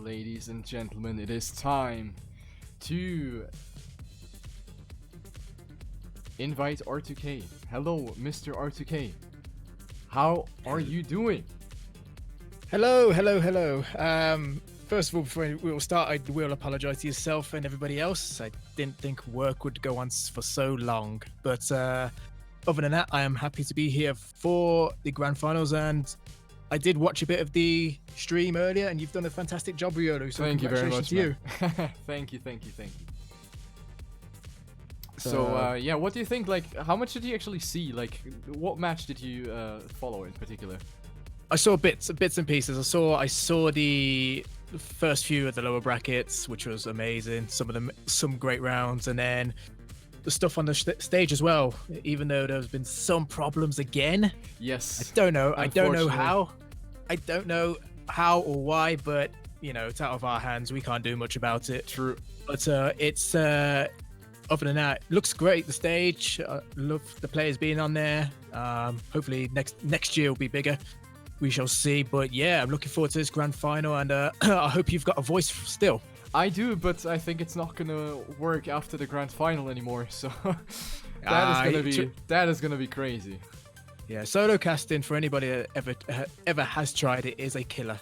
Ladies and gentlemen, it is time to invite R2K. Hello, Mr. R2K. How are you doing? Hello. First of all, before we will start, I will apologize to yourself and everybody else. I didn't think work would go on for so long. But other than that, I am happy to be here for the grand finals. And I did watch a bit of the stream earlier, and you've done a fantastic job, Riolu. So thank you very much, to you. Thank you. So, yeah, what do you think? Like, how much did you actually see? Like, what match did you follow in particular? I saw bits and pieces. I saw the first few of the lower brackets, which was amazing. Some great rounds, and then the stuff on the stage as well. Even though there's been some problems again. Yes. I don't know how. I don't know how or why, but you know, it's out of our hands. We can't do much about it. True. But it's other than that, it looks great. The stage, love the players being on there. Hopefully next year will be bigger. We shall see. But yeah, I'm looking forward to this grand final, and I hope you've got a voice still. I do, but I think it's not gonna work after the grand final anymore. So that is gonna be crazy. Yeah, solo casting for anybody that ever has tried it is a killer.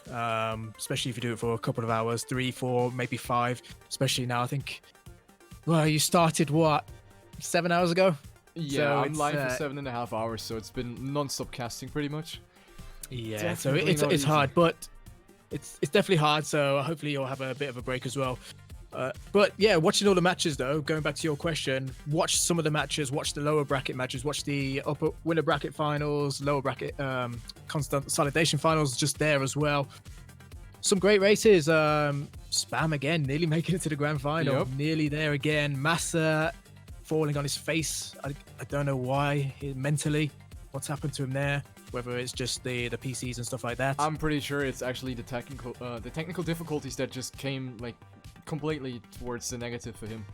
Especially if you do it for a couple of hours, 3, 4, maybe 5. Especially now, I think. Well, you started what, 7 hours ago? Yeah, so I'm live for 7.5 hours, so it's been non-stop casting pretty much. Yeah, Definitely so it's hard, but it's definitely hard. So hopefully you'll have a bit of a break as well. But yeah, watching all the matches though, going back to your question, watch some of the matches, watch the lower bracket matches, watch the upper winner bracket finals, lower bracket consolidation finals just there as well. Some great races. Spam again, nearly making it to the grand final. Yep. Nearly there again. Massa falling on his face. I don't know why. Mentally, what's happened to him there? Whether it's just the PCs and stuff like that. I'm pretty sure it's actually the technical difficulties that just came like completely towards the negative for him.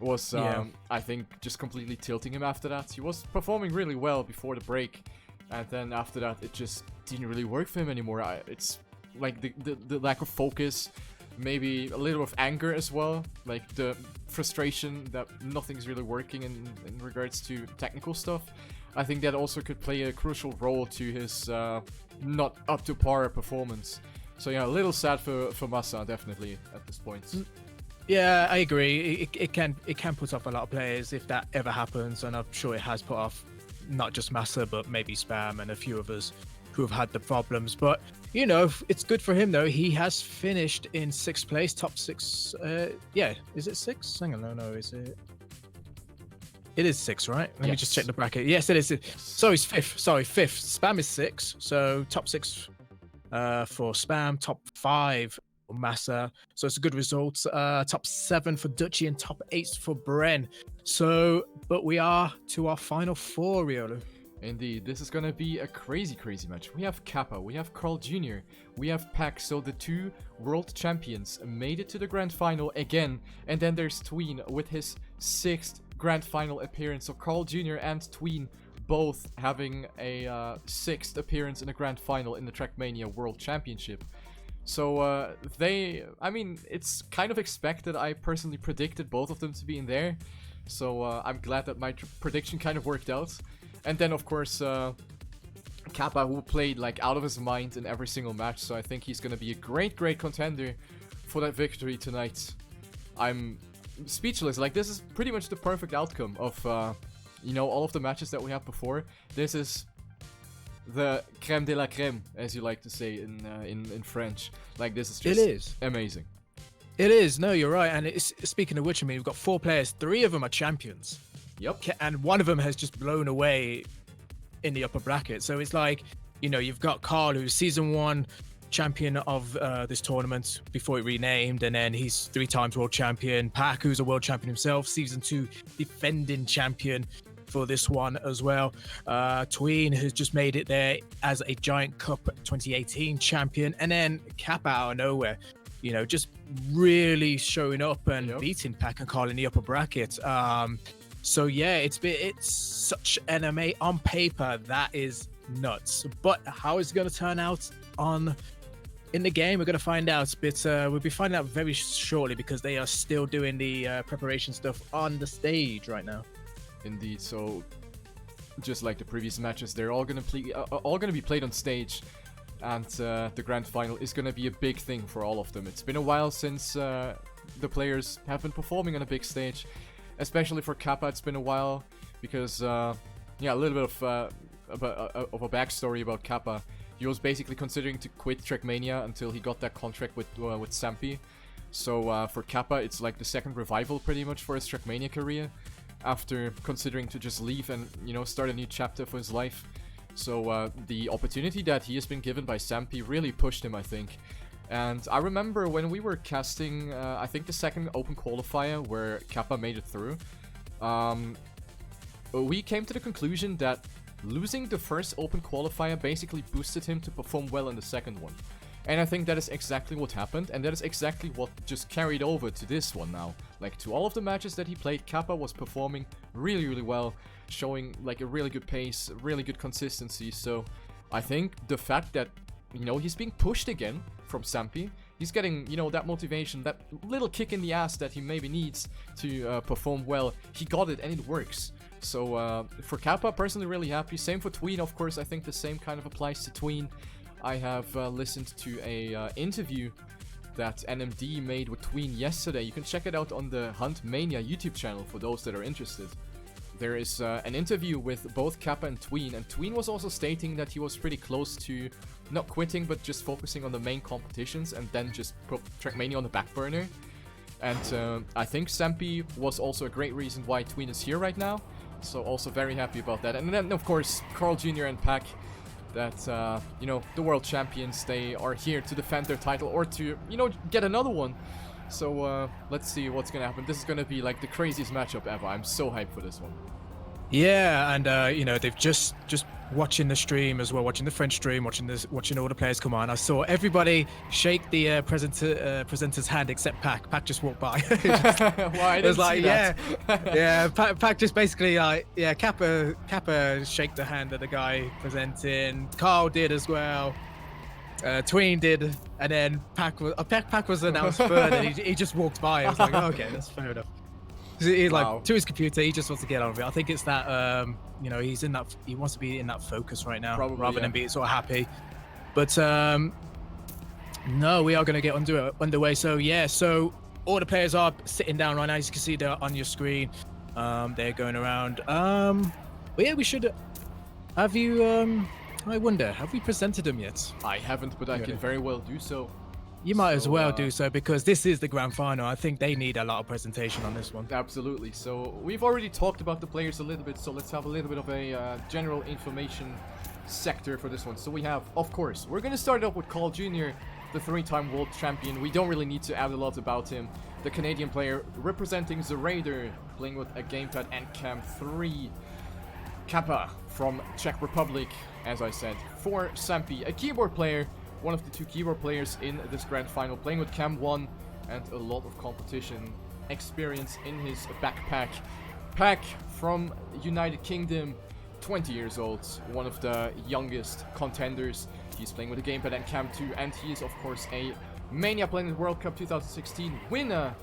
Was I think just completely tilting him after that. He was performing really well before the break, and then after that it just didn't really work for him anymore. It's like the lack of focus, maybe a little of anger as well, like the frustration that nothing's really working in regards to technical stuff. I think that also could play a crucial role to his not up to par performance. So yeah, a little sad for Massa, definitely, at this point. Yeah, I agree. It can put off a lot of players if that ever happens, and I'm sure it has put off not just Massa, but maybe Spam and a few others who have had the problems. But you know, it's good for him though. He has finished in 6th place, top 6. Yeah, is it 6? Hang on, no, is it? It is 6, right? Let me just check the bracket. Yes, it is. So he's 5th. Sorry, 5th. Spam is 6. So top 6 for Spam, top 5 for Massa. So it's a good result. Top 7 for Dutchy and top 8 for Bren. So, but we are to our final 4, Riolu. Indeed, this is gonna be a crazy match. We have Kappa, we have CarlJr, we have Pack, so the 2 world champions made it to the grand final again. And then there's Tween with his 6th grand final appearance. So CarlJr and Tween both having a 6th appearance in the grand final in the TrackMania World Championship. So I mean, it's kind of expected. I personally predicted both of them to be in there. So I'm glad that my prediction kind of worked out. And then of course Kappa, who played like out of his mind in every single match. So I think he's gonna be a great contender for that victory tonight. I'm speechless. Like, this is pretty much the perfect outcome of you know, all of the matches that we had before. This is the crème de la crème, as you like to say in French. Like, this is just amazing. It is. No, you're right. And it's, speaking of which, I mean, we've got 4 players. 3 of them are champions. Yep. And one of them has just blown away in the upper bracket. So it's like, you know, you've got Carl, who's season 1 champion of this tournament before it renamed, and then he's 3 times world champion. Pack, who's a world champion himself, season 2 defending champion for this one as well. Tween, who's just made it there as a Giant Cup 2018 champion, and then Kappa out of nowhere, you know, just really showing up and beating Pack and Carl in the upper bracket. So yeah, it's such an amazing, on paper that is nuts, but how is it going to turn out in the game? We're going to find out, but we'll be finding out very shortly because they are still doing the preparation stuff on the stage right now. Indeed. So, just like the previous matches, they're all gonna be played on stage, and the grand final is gonna be a big thing for all of them. It's been a while since the players have been performing on a big stage, especially for Kappa. It's been a while because yeah, a little bit of a backstory about Kappa. He was basically considering to quit TrackMania until he got that contract with Sampi. So for Kappa, it's like the second revival pretty much for his TrackMania career, after considering to just leave and, you know, start a new chapter for his life. So the opportunity that he has been given by Sampi really pushed him, I think. And I remember when we were casting, I think the second open qualifier where Kappa made it through, we came to the conclusion that losing the first open qualifier basically boosted him to perform well in the second one. And I think that is exactly what happened, and that is exactly what just carried over to this one now. Like, to all of the matches that he played, Kappa was performing really, really well, showing like a really good pace, really good consistency. So I think the fact that, you know, he's being pushed again from Sampi, he's getting, you know, that motivation, that little kick in the ass that he maybe needs to perform well. He got it, and it works. So for Kappa, personally really happy. Same for Tween, of course. I think the same kind of applies to Tween. I have listened to a interview that NMD made with Tween yesterday. You can check it out on the HuntMania YouTube channel for those that are interested. There is an interview with both Kappa and Tween was also stating that he was pretty close to not quitting, but just focusing on the main competitions and then just put TrackMania on the back burner. And I think Sampi was also a great reason why Tween is here right now. So also very happy about that. And then, of course, CarlJr and Pack, that, you know, the world champions, they are here to defend their title or to, you know, get another one. So let's see what's gonna happen. This is gonna be like the craziest matchup ever. I'm so hyped for this one. Yeah, and you know, they've just watching the stream as well, watching the French stream, watching all the players come on. I saw everybody shake the presenter's hand except Pack. Pack just walked by. Well, I didn't see that. Yeah. Pack just basically like, yeah, Kappa shake the hand of the guy presenting. Carl did as well. Tween did, and then Pack was announced third, and he just walked by. I was like, oh, okay, that's fair enough. He's like, to his computer, he just wants to get on with it. I think it's that, you know, he wants to be in that focus right now, probably, rather than be sort of happy. But no, we are going to get underway. So yeah, so all the players are sitting down right now. As you can see, they're on your screen. They're going around. But yeah, we should have you. I wonder, have we presented them yet? I haven't, but I can very well do so. You might as well do so, because this is the grand final. I think they need a lot of presentation on this one. Absolutely. So we've already talked about the players a little bit, so let's have a little bit of a general information sector for this one. So we have, of course, we're going to start off with CarlJr, the 3-time world champion. We don't really need to add a lot about him. The Canadian player representing the Raider, playing with a gamepad and cam 3. Kappa from Czech Republic, as I said. For Sampi, a keyboard player, one of the 2 keyboard players in this grand final, playing with Cam 1 and a lot of competition experience in his backpack. Pack from United Kingdom, 20 years old, one of the youngest contenders. He's playing with a gamepad and Cam 2, and he is of course a Mania Planet World Cup 2016 winner.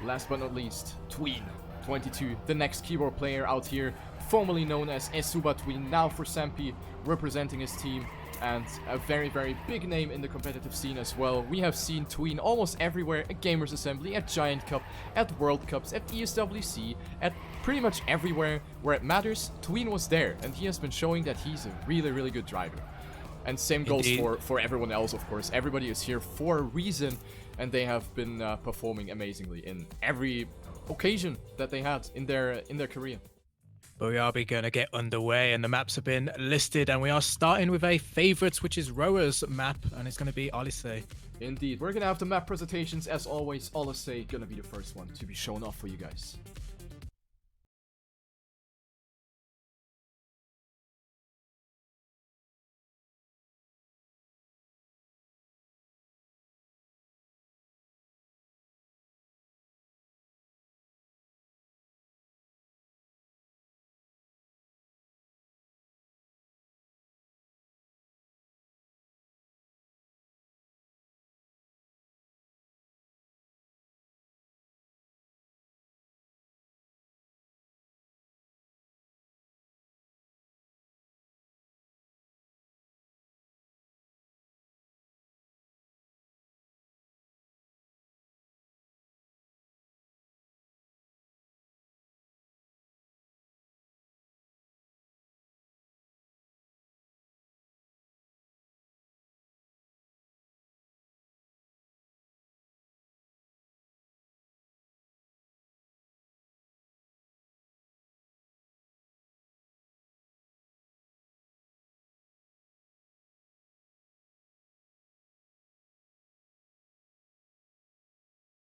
Last but not least, Tween, 22, the next keyboard player out here, formerly known as Esuba Tween, now for Sampi, representing his team, and a very, very big name in the competitive scene as well. We have seen Tween almost everywhere, at Gamers Assembly, at Giant Cup, at World Cups, at ESWC, at pretty much everywhere where it matters. Tween was there, and he has been showing that he's a really, really good driver. And same goes for everyone else, of course. Everybody is here for a reason, and they have been performing amazingly in every occasion that they had in their career. But we are going to get underway, and the maps have been listed, and we are starting with a favorite, which is Rower's map, and it's going to be Oli Sai. Indeed, we're going to have the map presentations as always. Oli Sai going to be the first one to be shown off for you guys.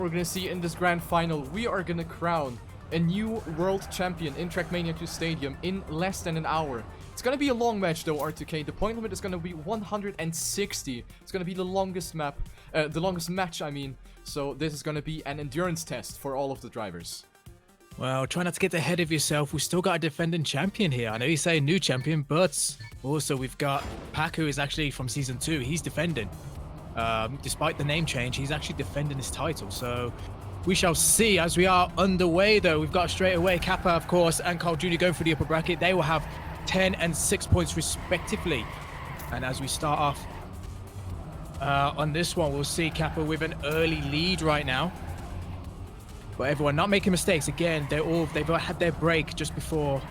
We're gonna see in this grand final, we are gonna crown a new world champion in TrackMania² Stadium in less than an hour. It's gonna be a long match though, R2K. The point limit is gonna be 160. It's gonna be the longest match, I mean. So this is gonna be an endurance test for all of the drivers. Well, try not to get ahead of yourself. We've still got a defending champion here. I know you say new champion, but also we've got Pack, who is actually from Season 2. He's defending. Despite the name change, he's actually defending his title. So we shall see as we are underway, though. We've got straight away Kappa, of course, and CarlJr going for the upper bracket. They will have 10 and 6 points respectively. And as we start off on this one, we'll see Kappa with an early lead right now. But everyone not making mistakes. Again, they've had their break just before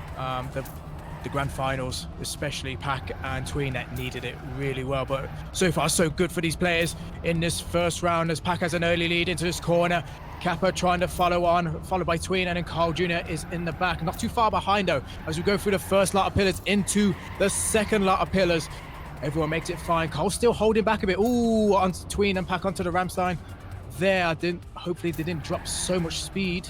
the grand finals, especially Pack and Tween that needed it really well. But so far so good for these players in this first round, as Pack has an early lead into this corner. Kappa trying to follow on, followed by Tween, and then CarlJr is in the back. Not too far behind though, as we go through the first lot of pillars into the second lot of pillars. Everyone makes it fine. Carl still holding back a bit. Ooh, onto Tween and Pack onto the Ramstein. There, hopefully they didn't drop so much speed.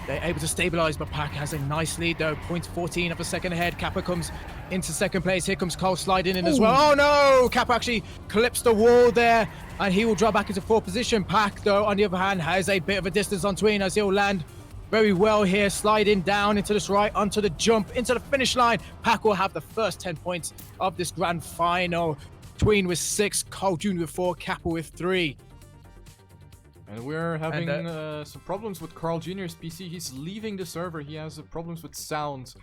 They're able to stabilize, but Pack has a nice lead though. 0.14 of a second ahead. Kappa comes into second place. Here comes Carl sliding in as well. Oh no! Kappa actually clips the wall there, and he will drop back into fourth position. Pack, though, on the other hand, has a bit of a distance on Tween, as he'll land very well here, sliding down into this right, onto the jump, into the finish line. Pack will have the first 10 points of this grand final. Tween with 6, CarlJr with 4, Kappa with 3. And we're having some problems with CarlJr's PC. He's leaving the server. He has problems with sound.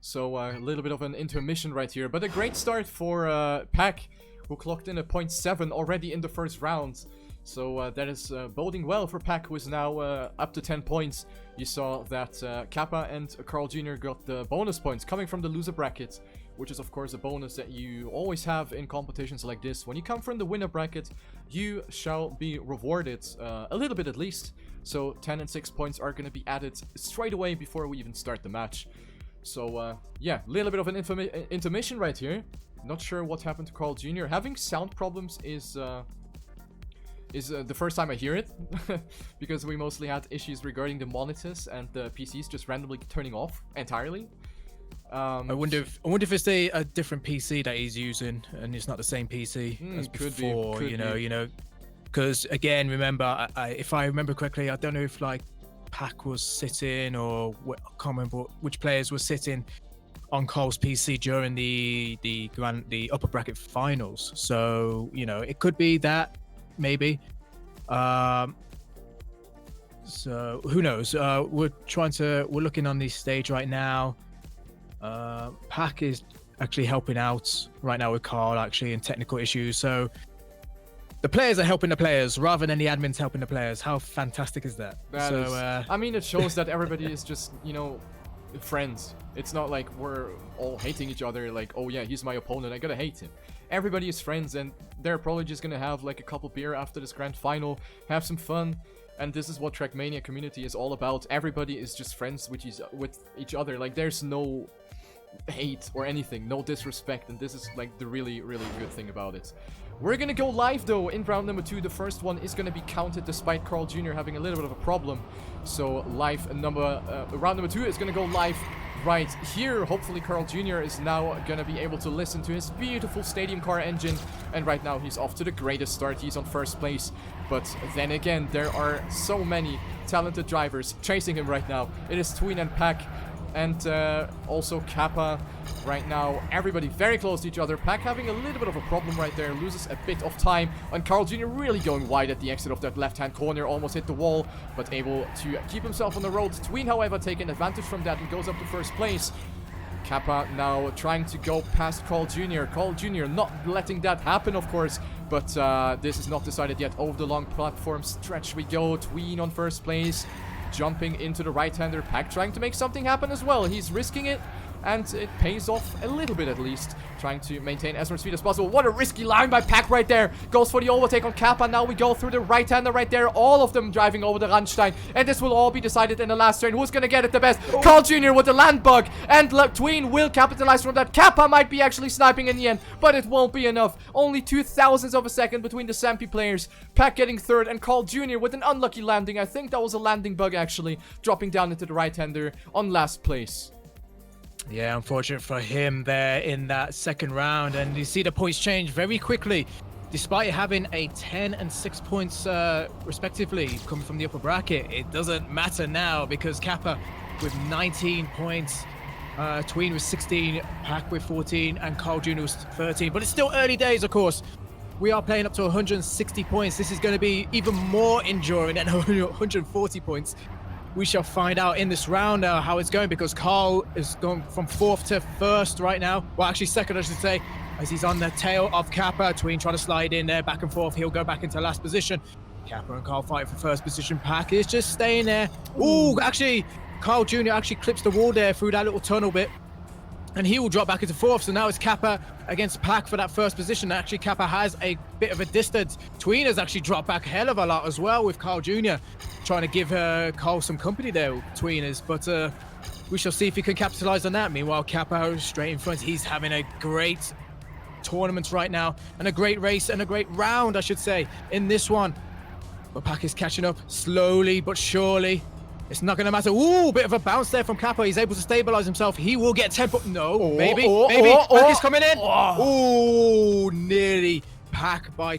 So a little bit of an intermission right here. But a great start for Pack, who clocked in a 0.7 already in the first round. So that is boding well for Pack, who is now up to 10 points. You saw that Kappa and CarlJr got the bonus points coming from the loser bracket, which is of course a bonus that you always have in competitions like this. When you come from the winner bracket, you shall be rewarded a little bit at least. So 10 and 6 points are going to be added straight away before we even start the match. So yeah, a little bit of an intermission right here. Not sure what happened to CarlJr. Having sound problems is the first time I hear it, because we mostly had issues regarding the monitors and the PCs just randomly turning off entirely. I wonder if it's a different PC that he's using, and it's not the same PC as before. You know, because again, remember, if I remember correctly, I don't know if like Pack was sitting, or I can't remember which players were sitting on Carl's PC during the upper bracket finals. So you know, it could be that. Maybe. So who knows? We're looking on the stage right now. Pack is actually helping out right now with Carl, actually, in technical issues. So the players are helping the players rather than the admins helping the players. How fantastic is that? I mean, it shows that everybody is just, you know, friends. It's not like we're all hating each other, like, oh yeah, he's my opponent, I gotta hate him. Everybody is friends, and they're probably just gonna have like a couple beer after this grand final, have some fun, and this is what TrackMania community is all about. Everybody is just friends with each other. Like, there's no hate or anything, no disrespect, and this is like the really, really good thing about it. We're gonna go live though in round number 2. The first one is gonna be counted despite CarlJr having a little bit of a problem. So round number 2 is gonna go live right here. Hopefully CarlJr is now gonna be able to listen to his beautiful stadium car engine, and right now he's off to the greatest start. He's on first place, but then again, there are so many talented drivers chasing him right now. It is Tween and Pack, and also Kappa right now. Everybody very close to each other. Pack having a little bit of a problem right there, loses a bit of time, and CarlJr really going wide at the exit of that left-hand corner, almost hit the wall, but able to keep himself on the road. Tween, however, taking advantage from that and goes up to first place. Kappa now trying to go past CarlJr. CarlJr not letting that happen, of course, but this is not decided yet. Over the long platform stretch we go. Tween on first place, jumping into the right-hander. Pack trying to make something happen as well. He's risking it, and it pays off a little bit at least, trying to maintain as much speed as possible. What a risky line by Pack right there. Goes for the overtake on Kappa. Now we go through the right-hander right there. All of them driving over the Randstein, and this will all be decided in the last turn. Who's gonna get it the best? CarlJr with the land bug, and Tween will capitalize from that. Kappa might be actually sniping in the end, but it won't be enough. Only 0.02 of a second between the Sampi players. Pack getting third, and CarlJr with an unlucky landing. I think that was a landing bug actually, dropping down into the right-hander on last place. Yeah, unfortunate for him there in that second round. And you see the points change very quickly. Despite having a 10 and 6 points respectively coming from the upper bracket, it doesn't matter now because Kappa with 19 points, Tween with 16, Pack with 14, and CarlJr was 13. But it's still early days, of course. We are playing up to 160 points. This is going to be even more enduring than 140 points. We shall find out in this round how it's going, because Carl is going from 4th to 1st right now. Well, actually 2nd, I should say, as he's on the tail of Kappa. Tween trying to slide in there, back and forth. He'll go back into last position. Kappa and Carl fighting for 1st position. Pack is just staying there. Ooh, actually, CarlJr actually clips the wall there through that little tunnel bit, and he will drop back into 4th. So now it's Kappa against Pack for that 1st position. Actually, Kappa has a bit of a distance. Tween has actually dropped back a hell of a lot as well, with CarlJr trying to give Carl some company there, Tween is. But we shall see if he can capitalize on that. Meanwhile, Kappa straight in front. He's having a great tournament right now, and a great race, and a great round, I should say, in this one. But Pack is catching up slowly but surely. It's not going to matter. Ooh, bit of a bounce there from Kappa. He's able to stabilize himself. He will get 10 points. No, maybe. Pack is coming in. Ooh, nearly. Pack by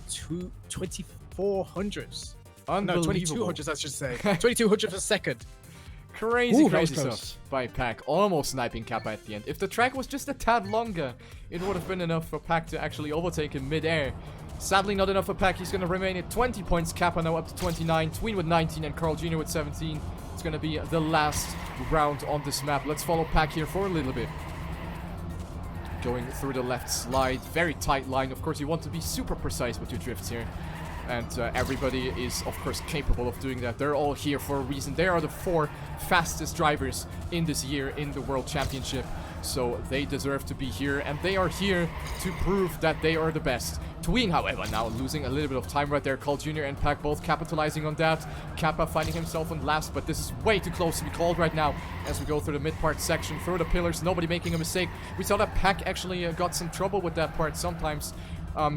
24 hundredths. No, 22 hundredths, I should say. 22 hundredths a second. Crazy stuff by Pack. Almost sniping Kappa at the end. If the track was just a tad longer, it would have been enough for Pack to actually overtake him mid-air. Sadly, not enough for Pack. He's going to remain at 20 points. Kappa now up to 29. Tween with 19 and CarlJr with 17. It's going to be the last round on this map. Let's follow Pack here for a little bit. Going through the left slide. Very tight line. Of course, you want to be super precise with your drifts here. And everybody is, of course, capable of doing that. They're all here for a reason. They are the 4 fastest drivers in this year in the World Championship. So they deserve to be here, and they are here to prove that they are the best. Tween, however, now losing a little bit of time right there. CarlJr and Pack both capitalizing on that. Kappa finding himself on last, but this is way too close to be called right now as we go through the mid-part section, through the pillars, nobody making a mistake. We saw that Pack actually got some trouble with that part sometimes.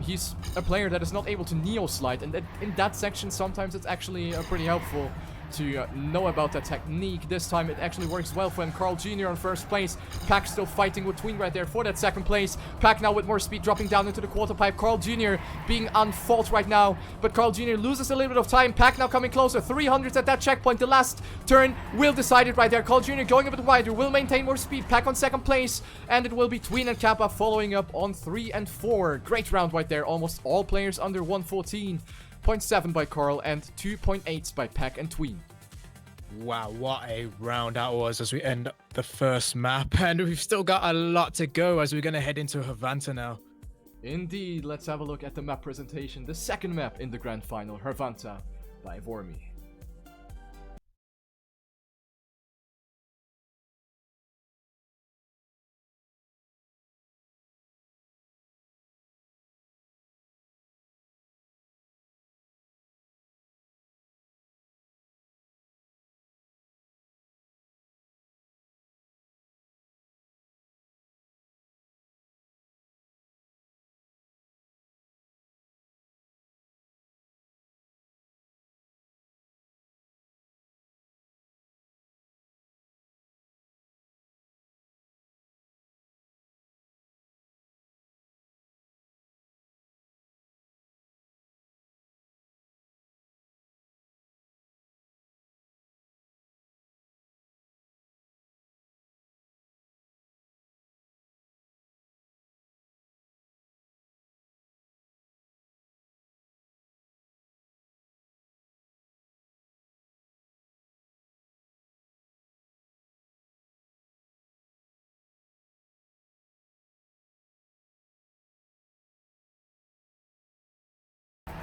He's a player that is not able to neo-slide, and in that section sometimes it's actually pretty helpful to know about that technique. This time it actually works well for him. CarlJr on 1st place. Pack still fighting with Tween right there for that 2nd place. Pack now with more speed dropping down into the quarter pipe. CarlJr being on fault right now, but CarlJr loses a little bit of time. Pack now coming closer. 300s at that checkpoint. The last turn will decide it right there. CarlJr going a bit wider, will maintain more speed. Pack on 2nd place, and it will be Tween and Kappa following up on 3 and 4. Great round right there. Almost all players under 114. 0.7 by Carl and 2.8 by Pack and Tween. Wow, what a round that was as we end the 1st map. And we've still got a lot to go as we're going to head into Harvanta now. Indeed, let's have a look at the map presentation. The 2nd map in the grand final, Harvanta by Vormi.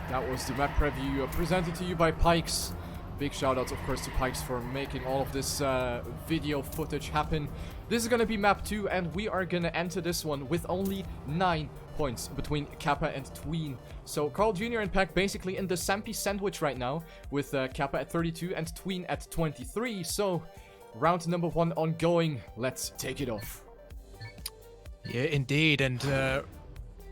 That was the map preview presented to you by Pikes. Big shoutouts, of course, to Pikes for making all of this video footage happen. This is gonna be map 2, and we are gonna enter this one with only 9 points between Kappa and Tween. So CarlJr and Pack basically in the Sampy sandwich right now, with Kappa at 32 and Tween at 23. So round number 1 ongoing. Let's take it off. Yeah, indeed, and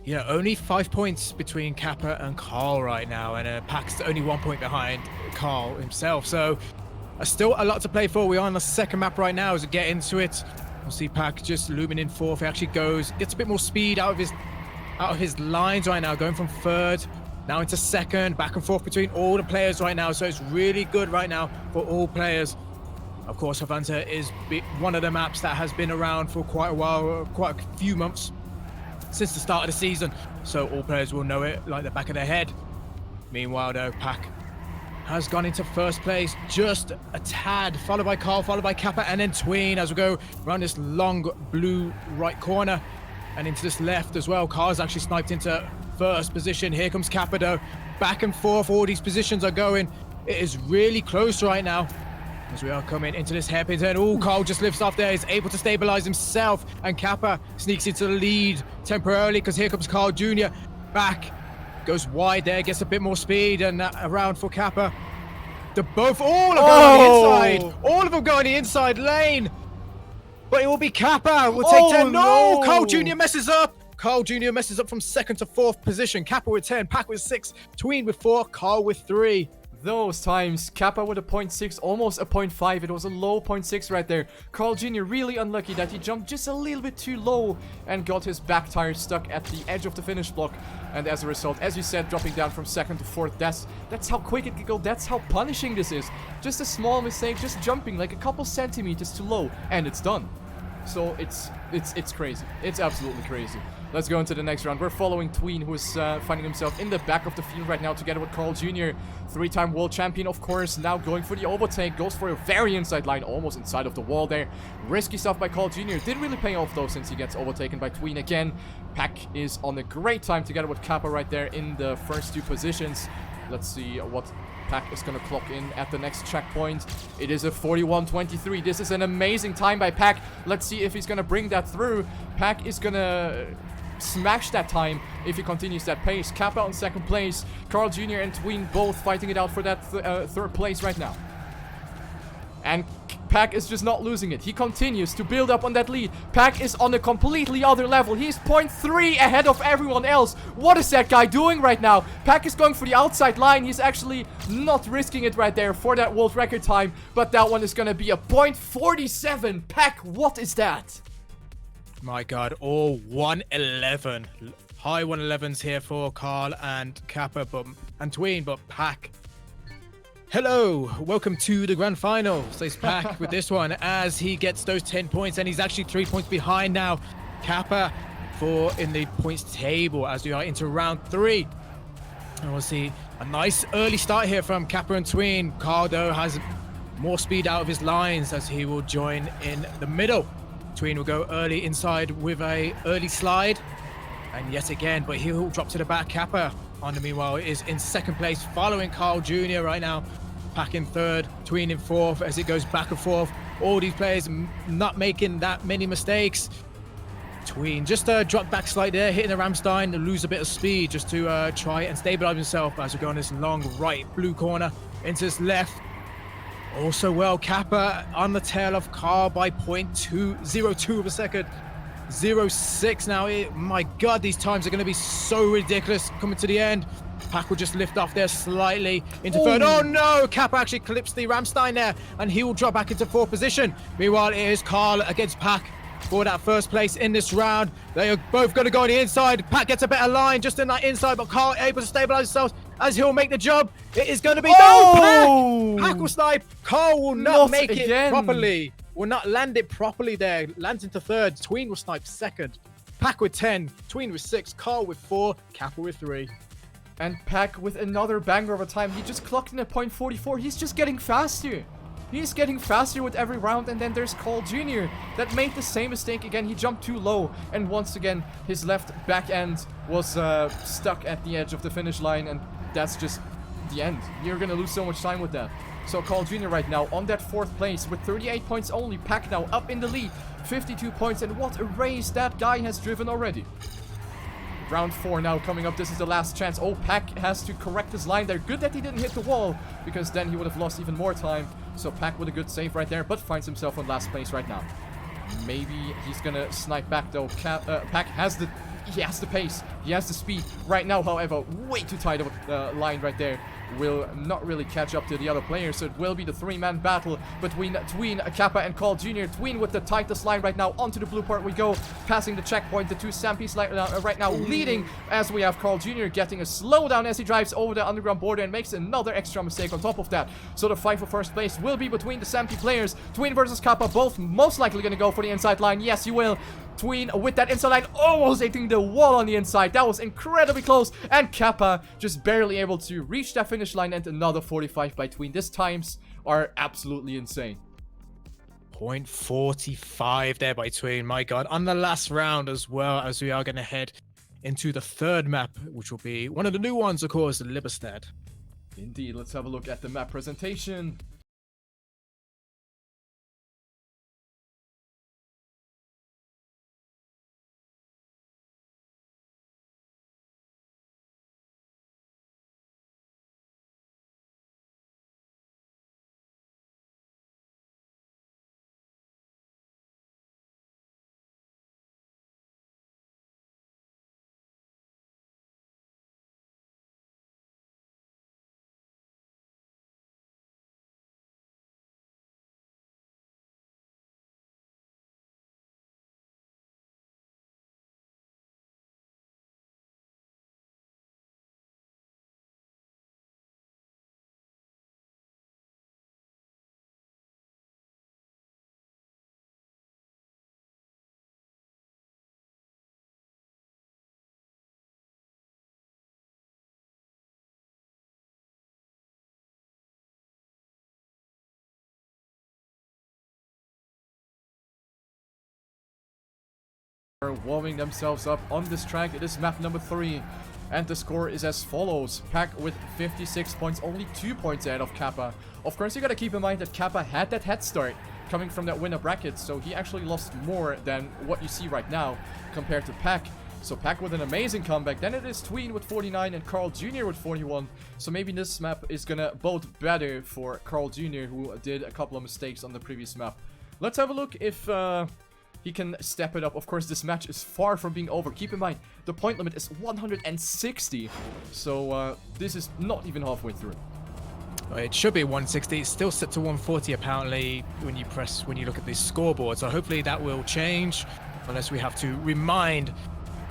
yeah, only 5 points between Kappa and Carl right now, and Pack's only 1 point behind Carl himself. So still a lot to play for. We are on the second map right now as we get into it. We'll see Pack just looming in fourth. He actually gets a bit more speed out of his lines right now, going from third now into second, back and forth between all the players right now. So it's really good right now for all players. Of course, Harvanta is one of the maps that has been around for quite a while, quite a few months since the start of the season. So all players will know it like the back of their head. Meanwhile, though, Pack has gone into first place, just a tad, followed by Carl, followed by Kappa, and then Tween as we go around this long blue right corner and into this left as well. Carl's actually sniped into first position. Here comes Kappa, though. Back and forth, all these positions are going. It is really close right now as we are coming into this hairpin turn. Oh, Carl just lifts off there. He's able to stabilize himself, and Kappa sneaks into the lead temporarily because here comes CarlJr. Back, goes wide there, gets a bit more speed, and around for Kappa. All of them on the inside. All of them go on the inside lane. But it will be Kappa. We'll take 10. No! CarlJr messes up. CarlJr messes up from second to fourth position. Kappa with 10, Pack with 6, Tween with 4, Carl with 3. Those times, Kappa with a 0.6, almost a 0.5. It was a low 0.6 right there. CarlJr really unlucky that he jumped just a little bit too low and got his back tire stuck at the edge of the finish block. And as a result, as you said, dropping down from second to fourth. That's how quick it can go. That's how punishing this is. Just a small mistake, just jumping like a couple centimeters too low, and it's done. So it's crazy. It's absolutely crazy. Let's go into the next round. We're following Tween, who is finding himself in the back of the field right now together with CarlJr. 3-time world champion, of course, now going for the overtake. Goes for a very inside line, almost inside of the wall there. Risky stuff by CarlJr. Didn't really pay off, though, since he gets overtaken by Tween again. Pack is on a great time together with Kappa right there in the first 2 positions. Let's see what Pack is going to clock in at the next checkpoint. It is a 41.23. This is an amazing time by Pack. Let's see if he's going to bring that through. Pack is going to smash that time if he continues that pace. Kappa on second place. CarlJr and Tween both fighting it out for that third place right now. And Pack is just not losing it. He continues to build up on that lead. Pack is on a completely other level. He's 0.3 ahead of everyone else. What is that guy doing right now? Pack is going for the outside line. He's actually not risking it right there for that world record time. But that one is going to be a 0.47. Pack, what is that? My God, all 111. High 111s here for Carl and Kappa and Tween, but Pack. Hello, welcome to the grand final, says Pack with this one as he gets those 10 points, and he's actually 3 points behind now. Kappa in the points table as we are into round 3. And we'll see a nice early start here from Kappa and Tween. Carl, though, has more speed out of his lines as he will join in the middle. Tween will go early inside with a early slide, and yet again, but he'll drop to the back. Kappa, on the meanwhile, is in second place, following CarlJr right now. Pack in third, Tween in fourth as it goes back and forth. All these players not making that many mistakes. Tween just drop back slightly there, hitting the Ramstein to lose a bit of speed just to try and stabilize himself as we go on this long right blue corner into this left. Also well, Kappa on the tail of Carl by 0.202 of a second. 0.6 now. My God, these times are going to be so ridiculous coming to the end. Pack will just lift off there slightly into third. Oh no, Kappa actually clips the Ramstein there, and he will drop back into fourth position. Meanwhile, it is Carl against Pack for that first place in this round. They are both going to go on the inside. Pack gets a better line just in that inside, but Carl able to stabilize himself as he'll make the jump. It is going to be no Pack will snipe. Carl will not make it properly. Will not land it properly there. Lands into third. Tween will snipe second. Pack with 10. Tween with 6. Carl with 4. Kappa with 3. And Pack with another banger of a time. He just clocked in at 0.44. He's just getting faster. He's getting faster with every round. And then there's CarlJr that made the same mistake again. He jumped too low. And once again, his left back end was stuck at the edge of the finish line. And that's just the end. You're gonna lose so much time with that. So CarlJr right now on that 4th place with 38 points only. Pack now up in the lead, 52 points, and what a race that guy has driven already. Round 4 now coming up. This is the last chance. Oh, Pack has to correct his line there. Good that he didn't hit the wall, because then he would have lost even more time. So Pack with a good save right there, but finds himself on last place right now. Maybe he's gonna snipe back though. Pack has the... He has the pace. He has the speed. Right now, however, way too tight of a line right there. Will not really catch up to the other players, so it will be the 3-man battle between Tween, Kappa, and CarlJr. Tween with the tightest line right now. Onto the blue part we go, passing the checkpoint. The two Sampies right now leading, as we have CarlJr getting a slowdown as he drives over the underground border and makes another extra mistake on top of that. So the fight for first place will be between the Sampy players. Tween versus Kappa, both most likely going to go for the inside line. Yes, you will. Tween with that inside line, almost hitting the wall on the inside. That was incredibly close. And Kappa just barely able to reach that finish line, and another 45 by Tween. These times are absolutely insane. 0.45 there by Tween, my god. On the last round as well, as we are going to head into the 3rd map, which will be one of the new ones, of course, Liverstad. Indeed, let's have a look at the map presentation. Warming themselves up on this track. It is map number 3, and the score is as follows. Pack with 56 points, only 2 points ahead of Kappa. Of course, you gotta keep in mind that Kappa had that head start coming from that winner bracket, so he actually lost more than what you see right now compared to Pack. So Pack with an amazing comeback. Then it is Tween with 49 and CarlJr with 41. So maybe this map is gonna bode better for CarlJr, who did a couple of mistakes on the previous map. Let's have a look if he can step it up. Of course, this match is far from being over. Keep in mind, the point limit is 160. So this is not even halfway through. It should be 160. It's still set to 140 apparently when you look at this scoreboard. So hopefully that will change, unless we have to remind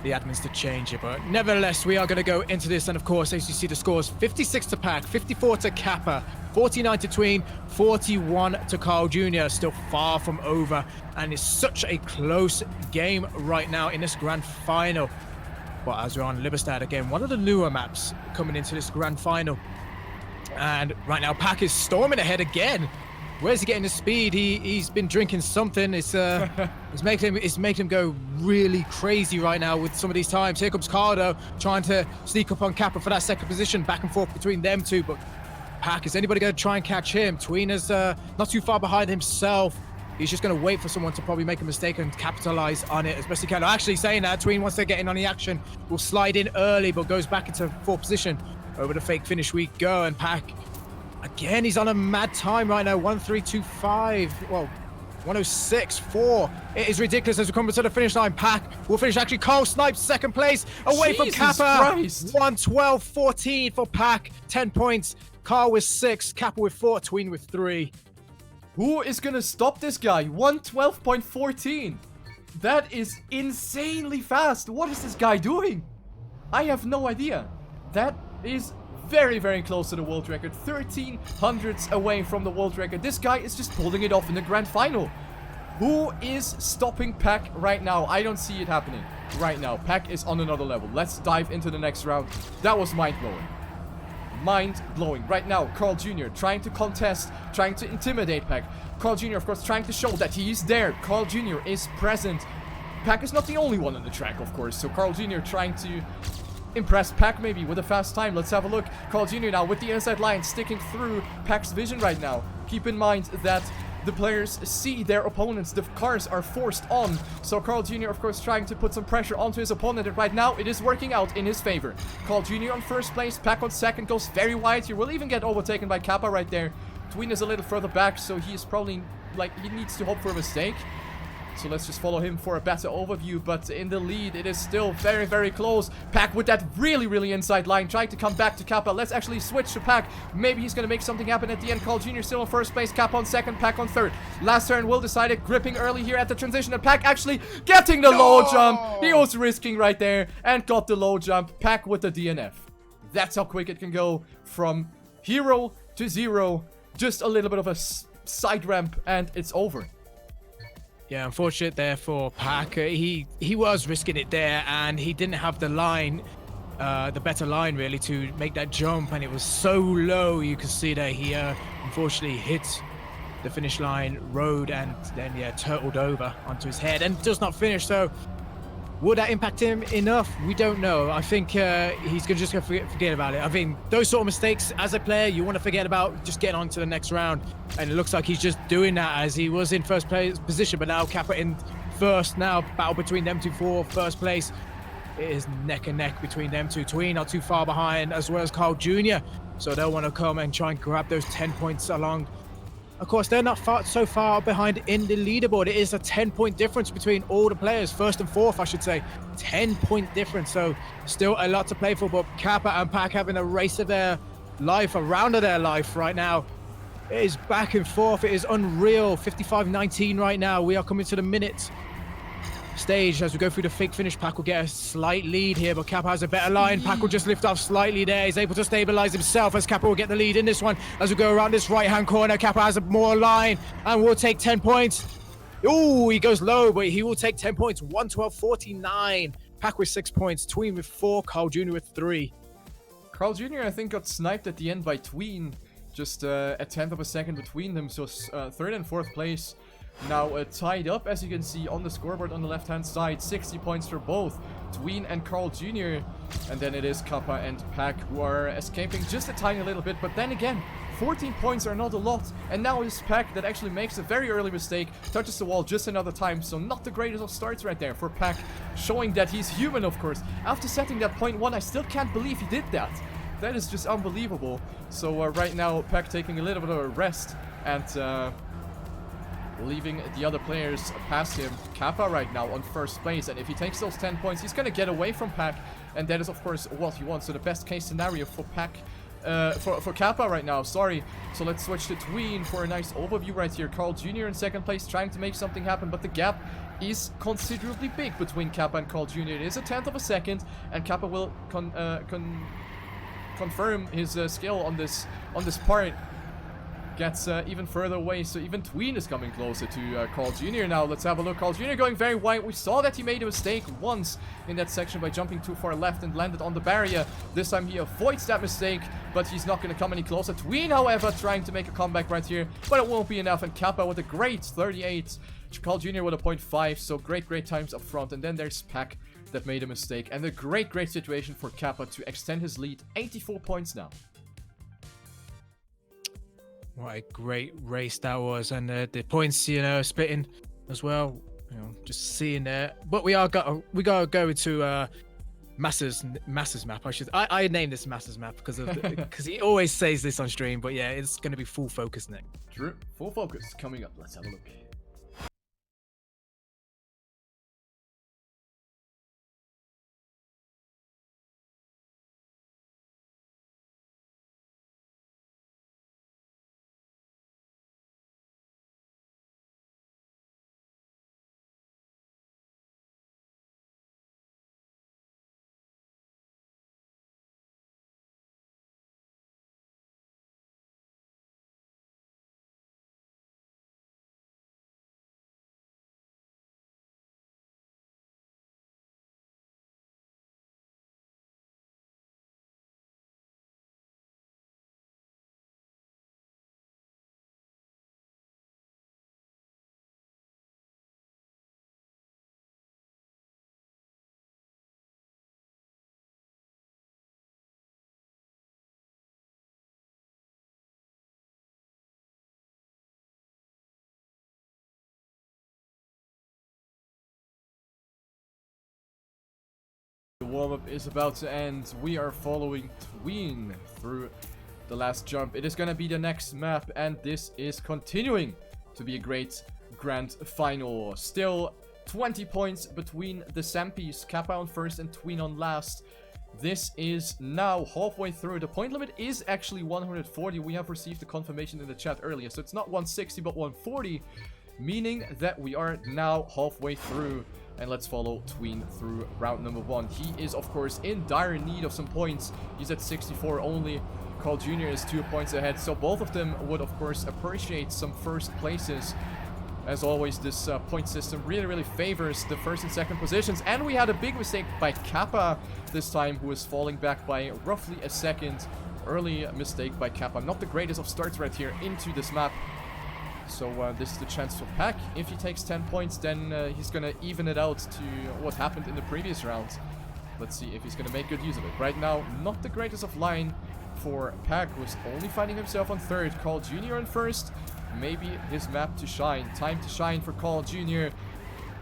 the admins to change it. But nevertheless, we are going to go into this, and of course, as you see the scores, 56 to Pack, 54 to Kappa, 49 to Tween, 41 to CarlJr. Still far from over, and it's such a close game right now in this grand final. But as we're on Liverstad again, one of the newer maps coming into this grand final, and right now Pack is storming ahead again. Where's he getting the speed? He's been drinking something. It's making him go really crazy right now with some of these times. Here comes CarlJr trying to sneak up on Kappa for that 2nd position, back and forth between them two. But Pack, is anybody going to try and catch him? Tween is not too far behind himself. He's just going to wait for someone to probably make a mistake and capitalize on it as best he can. Actually saying that, Tween, once they get in on the action, will slide in early, but goes back into 4th position. Over the fake finish we go, and Pack, again, he's on a mad time right now. 1325. Well, 106.4. It is ridiculous as we come to the finish line. Pack will finish. Actually, Carl snipes 2nd place away from Kappa. 112.14 for Pack. 10 points. Carl with 6. Kappa with 4. Tween with 3. Who is gonna stop this guy? 112.14. That is insanely fast. What is this guy doing? I have no idea. That is very, very close to the world record. 13 hundredths away from the world record. This guy is just pulling it off in the grand final. Who is stopping Pack right now? I don't see it happening right now. Pack is on another level. Let's dive into the next round. That was mind-blowing. Mind-blowing. Right now, CarlJr trying to contest, trying to intimidate Pack. CarlJr, of course, trying to show that he's there. CarlJr is present. Pack is not the only one on the track, of course. So CarlJr trying to impress Pack maybe with a fast time. Let's have a look. CarlJr now with the inside line, sticking through Pack's vision right now. Keep in mind that the players see their opponents. The cars are forced on. So CarlJr, of course, trying to put some pressure onto his opponent. And right now, it is working out in his favor. CarlJr on first place. Pack on second. Goes very wide. He will even get overtaken by Kappa right there. Tween is a little further back, so he is probably, like, he needs to hope for a mistake. So let's just follow him for a better overview. But in the lead, it is still very, very close. Pack with that really, really inside line, trying to come back to Kappa. Let's actually switch to Pack. Maybe he's going to make something happen at the end. CarlJr still in first place. Kappa on second. Pack on third. Last turn will decide it. Gripping early here at the transition. And Pack actually getting the low jump. He was risking right there and got the low jump. Pack with the DNF. That's how quick it can go from hero to zero. Just a little bit of a side ramp and it's over. Yeah, unfortunate there for Pack. He was risking it there, and he didn't have the line, the better line really, to make that jump, and it was so low. You can see that he unfortunately hit the finish line road and then turtled over onto his head and does not finish. So would that impact him enough? We don't know. I think he's gonna just forget about it. I mean, those sort of mistakes as a player, you want to forget about, just getting on to the next round. And it looks like he's just doing that, as he was in first place position, but now Kappa in first. Now battle between them two for first place. It is neck and neck between them two. Tween not too far behind, as well as CarlJr. So they'll want to come and try and grab those 10 points along. Of course, they're not so far behind in the leaderboard. It is a 10-point difference between all the players, first and fourth, I should say. 10-point difference, so still a lot to play for. But Kappa and Pack having a race of their life, a round of their life right now. It is back and forth. It is unreal. 55-19 right now. We are coming to the minute stage as we go through the fake finish. Pack will get a slight lead here, but Kappa has a better line. Pack will just lift off slightly there. He's able to stabilize himself as Kappa will get the lead in this one. As we go around this right-hand corner, Kappa has a more line and will take 10 points. Oh, he goes low, but he will take 10 points. 112.49. Pack with 6 points. Tween with 4. CarlJr with 3. CarlJr, I think, got sniped at the end by Tween. Just a tenth of a second between them. So third and fourth place now tied up, as you can see on the scoreboard on the left-hand side. 60 points for both Tween and CarlJr. And then it is Kappa and Pack who are escaping just a tiny little bit. But then again, 14 points are not a lot. And now it's Pack that actually makes a very early mistake, touches the wall just another time. So not the greatest of starts right there for Pack, showing that he's human, of course. After setting that point 1, I still can't believe he did that. That is just unbelievable. So right now, Pack taking a little bit of a rest and leaving the other players past him. Kappa right now on first place, and if he takes those 10 points, he's gonna get away from Pack, and that is of course what he wants. So the best case scenario for Pack, for Kappa right now, sorry. So let's switch to Tween for a nice overview right here. CarlJr in second place, trying to make something happen, but the gap is considerably big between Kappa and CarlJr. It is a tenth of a second, and Kappa will confirm his skill on this part. Gets even further away, so even Tween is coming closer to CarlJr now. Let's have a look. CarlJr going very wide. We saw that he made a mistake once in that section by jumping too far left and landed on the barrier. This time he avoids that mistake, but he's not going to come any closer. Tween, however, trying to make a comeback right here, but it won't be enough. And Kappa with a great 38. CarlJr with a 0.5, so great times up front. And then there's Pack that made a mistake, and a great situation for Kappa to extend his lead. 84 points now. What a great race that was, and the points, splitting as well. Just seeing there. But we gotta go into Masters map. I named this Masters map because he always says this on stream. But yeah, it's gonna be full focus next. True, full focus coming up. Let's have a look. The warm-up is about to end. We are following Tween through the last jump. It is going to be the next map, and this is continuing to be a great grand final. Still 20 points between the Sampies, Kappa on first and Tween on last. This is now halfway through. The point limit is actually 140. We have received the confirmation in the chat earlier, so it's not 160 but 140, meaning that we are now halfway through. And let's follow Tween through round number 1. He is, of course, in dire need of some points. He's at 64 only. CarlJr is 2 points ahead, so both of them would, of course, appreciate some first places. As always, this point system really favors the first and second positions. And we had a big mistake by Kappa this time, who is falling back by roughly a second. Early mistake by Kappa. Not the greatest of starts right here into this map. So this is the chance for Pack. If he takes 10 points, then he's going to even it out to what happened in the previous round. Let's see if he's going to make good use of it. Right now, not the greatest of line for Pack, who's only finding himself on third. CarlJr on first. Maybe his map to shine. Time to shine for CarlJr.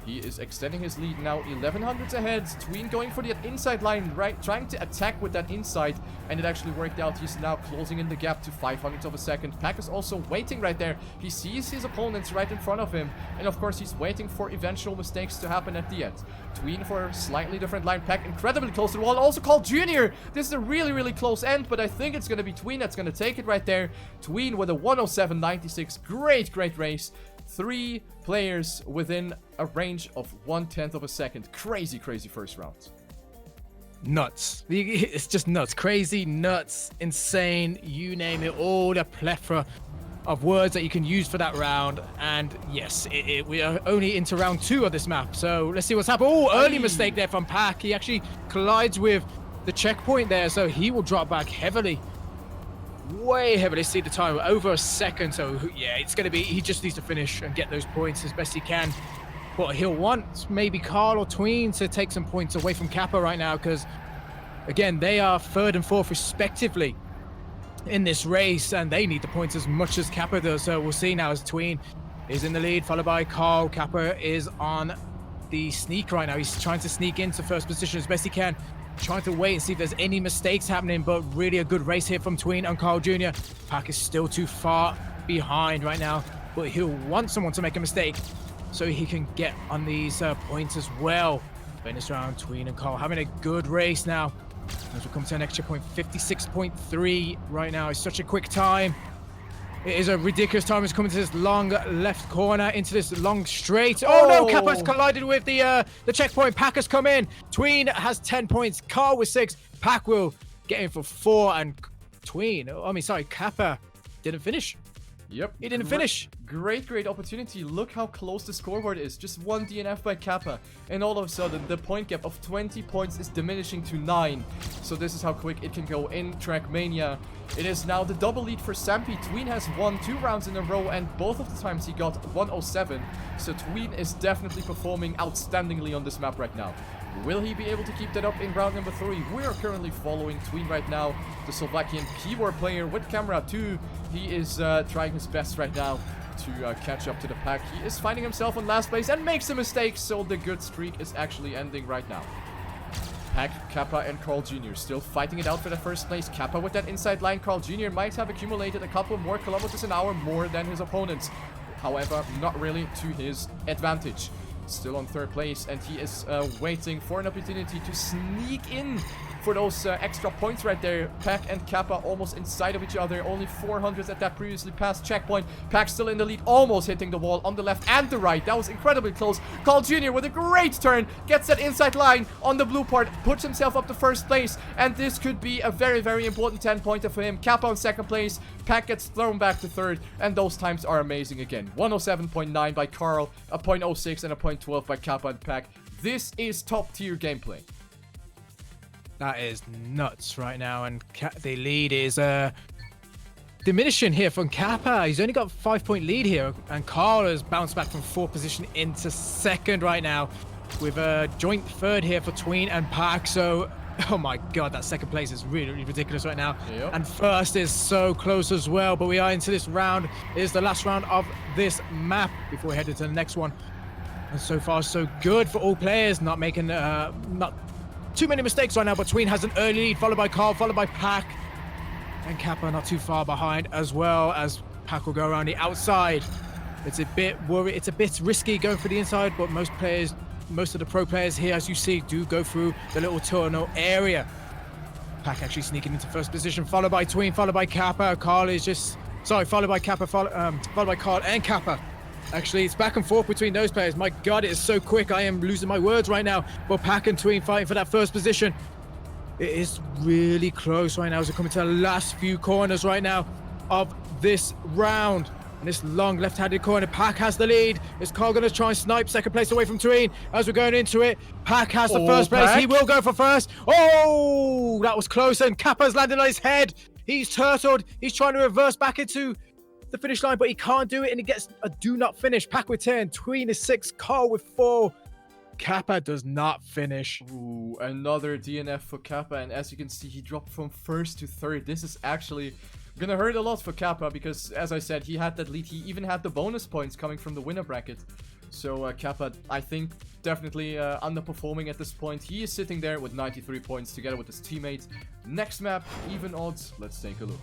He is extending his lead now, 1100s ahead. Tween going for the inside line, right, trying to attack with that inside, and it actually worked out. He's now closing in the gap to 500ths of a second. Pack is also waiting right there. He sees his opponents right in front of him, and of course he's waiting for eventual mistakes to happen at the end. Tween for a slightly different line. Pack incredibly close to the wall. Also CarlJr. This is a really close end, but I think it's going to be Tween that's going to take it right there. Tween with a 107.96. Great race. 3 players within a range of 1/10 of a second. Crazy first round. Nuts. It's just nuts. Crazy, nuts, insane, you name it. All the plethora of words that you can use for that round. And yes, we are only into round 2 of this map. So let's see what's happened. Oh, early mistake there from Pack. He actually collides with the checkpoint there, so he will drop back heavily. Way heavily. See the time, over a second. So yeah, it's going to be, he just needs to finish and get those points as best he can. But he'll want maybe Carl or Tween to take some points away from Kappa right now, because again, they are 3rd and 4th respectively in this race, and they need the points as much as Kappa does. So we'll see now as Tween is in the lead, followed by Carl. Kappa is on the sneak right now. He's trying to sneak into first position as best he can, trying to wait and see if there's any mistakes happening, but really a good race here from Tween and CarlJr. Pack is still too far behind right now, but he'll want someone to make a mistake so he can get on these points as well. But in this round, Tween and Carl having a good race now. As we come to the next checkpoint, 56.3 right now. It's such a quick time. It is a ridiculous time. It's coming to this long left corner, into this long straight. Oh no, Kappa's collided with the checkpoint. Pack has come in. Tween has 10 points. Carl with 6. Pack will get in for 4. And Kappa didn't finish. Yep. He didn't finish. Great opportunity. Look how close the scoreboard is. Just 1 DNF by Kappa. And all of a sudden, the point gap of 20 points is diminishing to 9. So this is how quick it can go in TrackMania. It is now the double lead for Sampy. Tween has won 2 rounds in a row, and both of the times he got 107. So Tween is definitely performing outstandingly on this map right now. Will he be able to keep that up in round number 3? We are currently following Tween right now, the Slovakian keyword player with camera 2. He is trying his best right now to catch up to the pack. He is finding himself on last place and makes a mistake, so the good streak is actually ending right now. Pack, Kappa, and CarlJr still fighting it out for the first place. Kappa with that inside line. CarlJr might have accumulated a couple more kilometers an hour more than his opponents. However, not really to his advantage. Still on 3rd place, and he is waiting for an opportunity to sneak in for those extra points right there. Pack and Kappa almost inside of each other. Only 400s at that previously passed checkpoint. Pack still in the lead, almost hitting the wall on the left and the right. That was incredibly close. CarlJr with a great turn, gets that inside line on the blue part, puts himself up to 1st place, and this could be a very important 10-pointer for him. Kappa on 2nd place. Pack gets thrown back to 3rd, and those times are amazing again. 107.9 by Carl, a 0.06 and a 0.12 by Kappa and Pack. This is top-tier gameplay. That is nuts right now, and the lead is diminishing here from Kappa. He's only got a 5-point lead here, and Carl has bounced back from 4th position into 2nd right now, with a joint 3rd here for Tween and Pack. So, oh my god, that 2nd place is really ridiculous right now. Yep. And 1st is so close as well, but we are into this round. It is the last round of this map before we head into the next one. And so far, so good for all players, not making, not too many mistakes right now, but Tween has an early lead, followed by Carl, followed by Pack. And Kappa not too far behind, as well as Pack will go around the outside. It's a bit risky going for the inside, but most of the pro players here, as you see, do go through the little tunnel area. Pack actually sneaking into first position, followed by Tween, followed by Kappa. Followed by Kappa, followed by Carl and Kappa. Actually, it's back and forth between those players. My God, it is so quick. I am losing my words right now. But Pack and Tween fighting for that first position. It is really close right now as we come into the last few corners right now of this round. And this long left-handed corner, Pack has the lead. Is Carl going to try and snipe second place away from Tween as we're going into it? Pack has the first place. He will go for first. Oh, that was close. And Kappa's landed on his head. He's turtled. He's trying to reverse back into the finish line, but he can't do it. And he gets a do not finish. Pack with 10. Tween is 6. Carl with 4. Kappa does not finish. Ooh, another DNF for Kappa. And as you can see, he dropped from first to third. This is actually gonna hurt a lot for Kappa because, as I said, he had that lead. He even had the bonus points coming from the winner bracket. So Kappa, I think, definitely underperforming at this point. He is sitting there with 93 points together with his teammate. Next map, even odds. Let's take a look.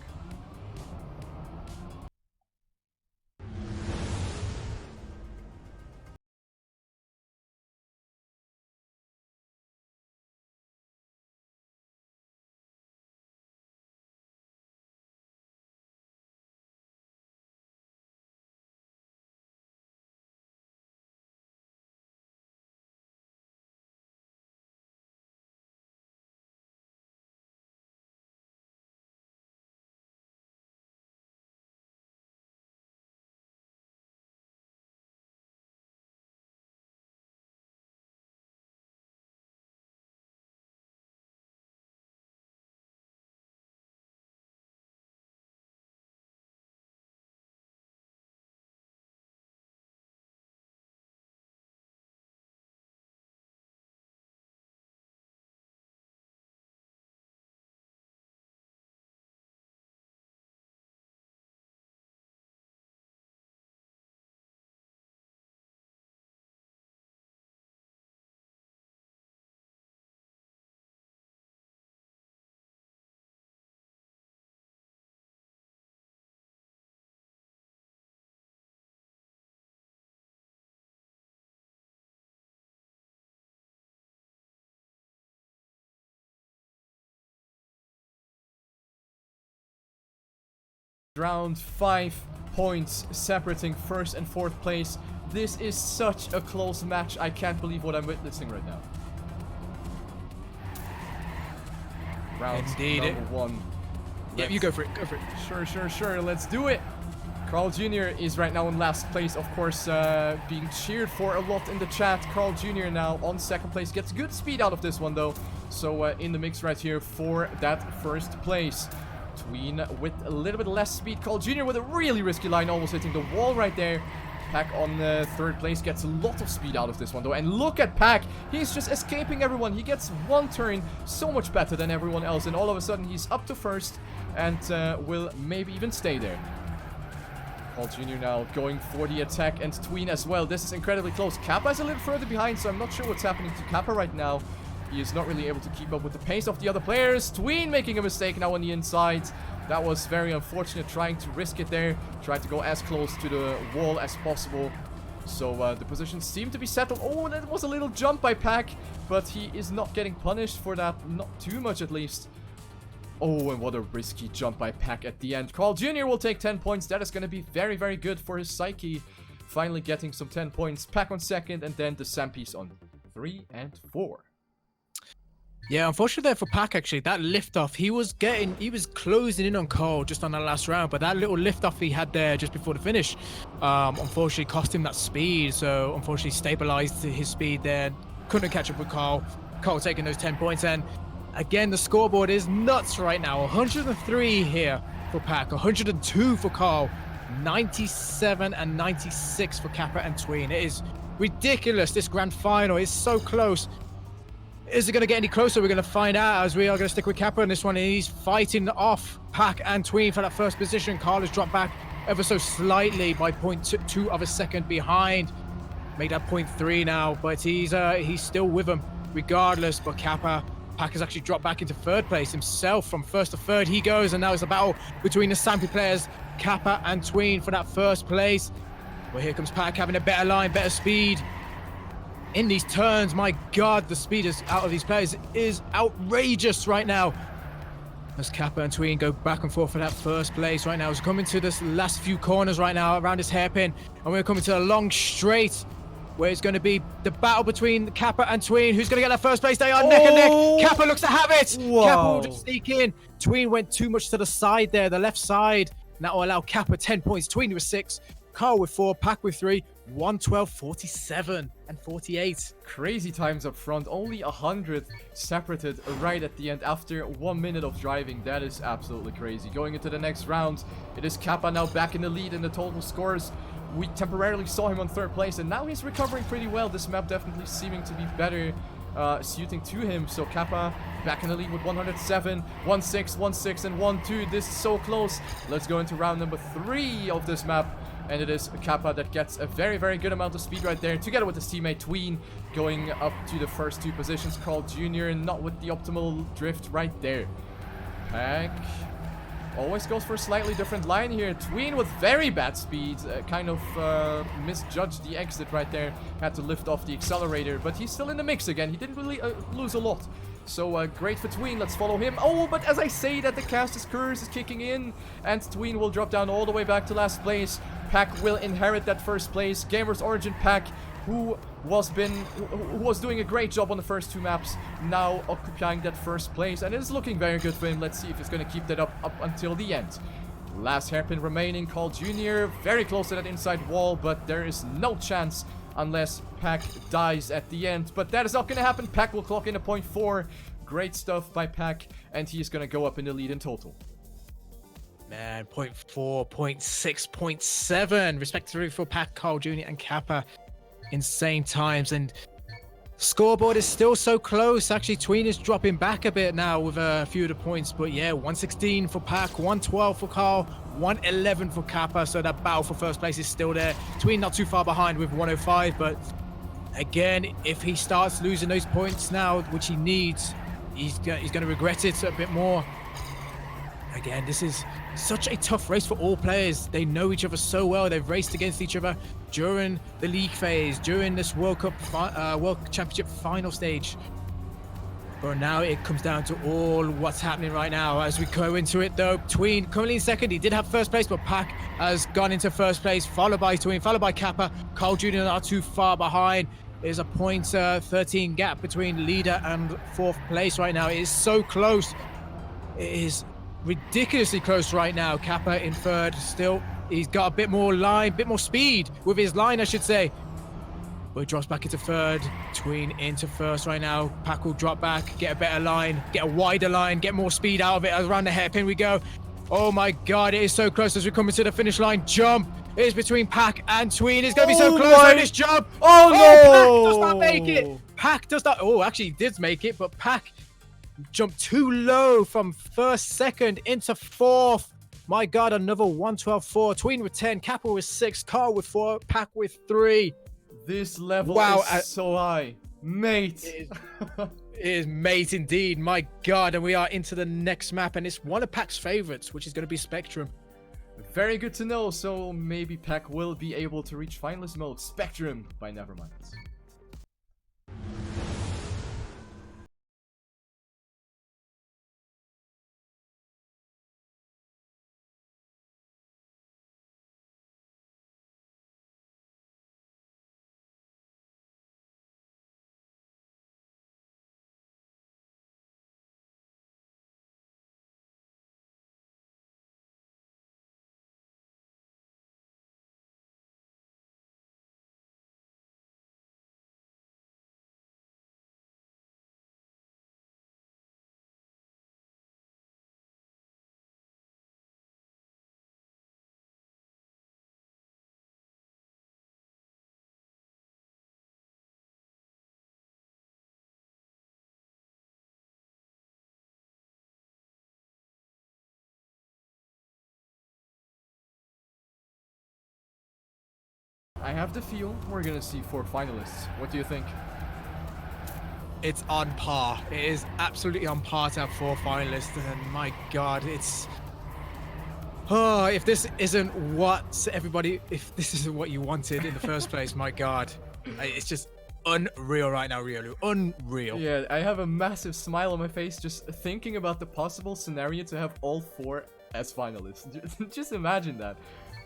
Round 5 points separating first and fourth place. This is such a close match. I can't believe what I'm witnessing right now. Round number 1. Yeah, you go for it. Go for it. Sure. Let's do it. CarlJr is right now in last place, of course, being cheered for a lot in the chat. CarlJr now on second place. Gets good speed out of this one, though. So in the mix right here for that first place. Tween with a little bit less speed. CarlJr with a really risky line, almost hitting the wall right there. Pack on third place gets a lot of speed out of this one, though. And look at Pack. He's just escaping everyone. He gets one turn so much better than everyone else. And all of a sudden, he's up to first and will maybe even stay there. CarlJr now going for the attack, and Tween as well. This is incredibly close. Kappa is a little further behind, so I'm not sure what's happening to Kappa right now. He is not really able to keep up with the pace of the other players. Tween making a mistake now on the inside. That was very unfortunate, trying to risk it there. Tried to go as close to the wall as possible. So the positions seem to be settled. Oh, that was a little jump by Pack, but he is not getting punished for that. Not too much, at least. Oh, and what a risky jump by Pack at the end. CarlJr will take 10 points. That is going to be very, very good for his psyche. Finally getting some 10 points. Pack on second, and then the Sampis on 3 and 4. Yeah, unfortunately there for Pack, actually, that lift-off, he was closing in on Carl just on that last round, but that little lift-off he had there just before the finish, unfortunately cost him that speed, so unfortunately stabilized his speed there, couldn't catch up with Carl. Carl taking those 10 points, and again, the scoreboard is nuts right now. 103 here for Pack, 102 for Carl, 97 and 96 for Kappa and Tween. It is ridiculous. This grand final is so close. Is it going to get any closer? We're going to find out, as we are going to stick with Kappa in this one. He's fighting off Pack and Tween for that first position. Carl has dropped back ever so slightly by 0.2 of a second behind. Made that 0.3 now, but he's still with him regardless. But Kappa Pack has actually dropped back into third place himself. From first to third he goes, and now it's a battle between the Sampi players, Kappa and Tween, for that first place. Well, here comes Pack having a better line, better speed. In these turns, my God, the speed is out of these players is outrageous right now. As Kappa and Tween go back and forth for that first place right now. It's coming to this last few corners right now around this hairpin, and we're coming to a long straight where it's going to be the battle between Kappa and Tween. Who's going to get that first place? They are neck and neck. Kappa looks to have it. Wow. Kappa will just sneak in. Tween went too much to the side there, the left side. That will allow Kappa 10 points. Tween with 6, Carl with 4, Pack with 3, 112, 47, and 48. Crazy times up front. Only 100 separated right at the end after 1 minute of driving. That is absolutely crazy. Going into the next round, it is Kappa now back in the lead in the total scores. We temporarily saw him on third place, and now he's recovering pretty well. This map definitely seeming to be better suiting to him. So Kappa back in the lead with 107, 16, 16, and 12. This is so close. Let's go into round number 3 of this map. And it is Kappa that gets a very, very good amount of speed right there, together with his teammate Tween going up to the first 2 positions. CarlJr not with the optimal drift right there. Pack always goes for a slightly different line here. Tween with very bad speed, kind of misjudged the exit right there. Had to lift off the accelerator, but he's still in the mix again. He didn't really lose a lot. So great for Tween. Let's follow him. Oh, but as I say that, the Caster's curse is kicking in, and Tween will drop down all the way back to last place. Pack will inherit that first place. Gamers Origin Pack, who was doing a great job on the first 2 maps, now occupying that first place, and it is looking very good for him. Let's see if he's going to keep that up until the end. Last hairpin remaining, CarlJr very close to that inside wall, but there is no chance unless Pack dies at the end. But that is not going to happen. Pack will clock in a 0.4. Great stuff by Pack, and he's going to go up in the lead in total. Man, 0.4, 0.6, 0.7, respectively for Pack, CarlJr, and Kappa. Insane times, and scoreboard is still so close. Actually, Tween is dropping back a bit now with a few of the points, but yeah, 116 for Pack, 112 for Carl, 111 for Kappa. So that battle for first place is still there. Tween not too far behind with 105, but again, if he starts losing those points now, which he needs, he's going to regret it a bit more. Again, this is such a tough race for all players. They know each other so well. They've raced against each other during the league phase, during this World Championship final stage. But now it comes down to all what's happening right now. As we go into it though, Tween currently in second. He did have first place, but Pack has gone into first place, followed by Tween, followed by Kappa. CarlJr not too far behind. There's a 0.13 gap between leader and 4th place right now. It is so close. It is ridiculously close right now. Kappa in 3rd still. He's got a bit more line, bit more speed with his line, I should say. But he drops back into 3rd. Tween into 1st right now. Pack will drop back, get a better line, get a wider line, get more speed out of it. Around the hairpin we go. Oh my God, it is so close as we come into the finish line. Jump. It is between Pack and Tween. It's going to be so close on this jump. Oh no! Pack does not make it. Pack does not. Oh, actually, he did make it, but Pack jumped too low from 1st, 2nd into 4th. My God, another 112.4. Tween with 10, Kappa with 6, Carl with 4, Pack with 3. This level is so high. Mate. It is mate indeed. My God, and we are into the next map, and it's one of Pack's favorites, which is going to be Spectrum. Very good to know. So maybe Pack will be able to reach finalist mode. Spectrum by Nevermind. I have the feel we're gonna see 4 finalists. What do you think? It's on par. It is absolutely on par to have 4 finalists, and my God, it's... Oh, if this isn't what everybody... If this isn't what you wanted in the first place, my God. It's just unreal right now, Riolu. Unreal. Yeah, I have a massive smile on my face just thinking about the possible scenario to have all 4 as finalists. Just imagine that.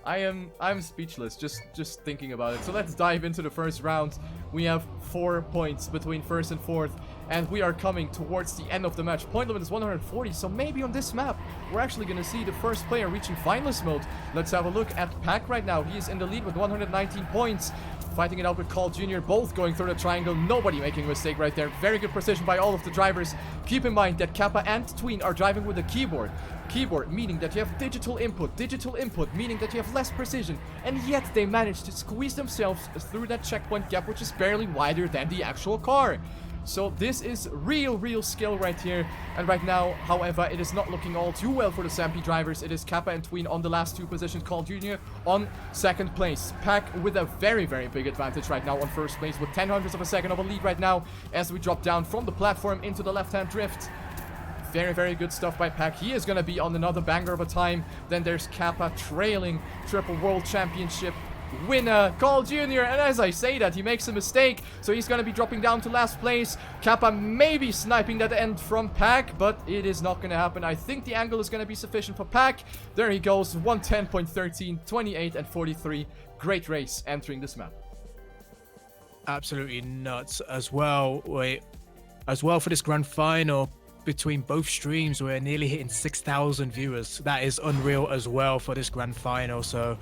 I'm speechless just thinking about it. So let's dive into the first round. We have 4 points between first and fourth, and we are coming towards the end of the match. Point limit is 140, so maybe on this map we're actually gonna see the first player reaching finalist mode. Let's have a look at Pack right now. He is in the lead with 119 points. Fighting it out with CarlJr, both going through the triangle. Nobody making a mistake right there. Very good precision by all of the drivers. Keep in mind that Kappa and Tween are driving with a keyboard. Keyboard meaning that you have digital input meaning that you have less precision, and yet they managed to squeeze themselves through that checkpoint gap, which is barely wider than the actual car. So this is real skill right here. And right now, however, it is not looking all too well for the Sampi drivers. It is Kappa and Tween on the last 2 positions, CarlJr on second place. Pack with a very big advantage right now on first place with 0.1 of a second of a lead right now as we drop down from the platform into the left-hand drift. Very good stuff by Pack. He is going to be on another banger of a time. Then there's Kappa trailing triple world championship winner CarlJr, and as I say that, he makes a mistake, so he's going to be dropping down to last place. Kappa maybe sniping that end from Pack, but it is not going to happen. I think the angle is going to be sufficient for Pack. There he goes, 110.13, 28 and 43. Great race entering this map. Absolutely nuts as well. As well for this grand final. Between both streams, we're nearly hitting 6,000 viewers. That is unreal as well for this grand final. So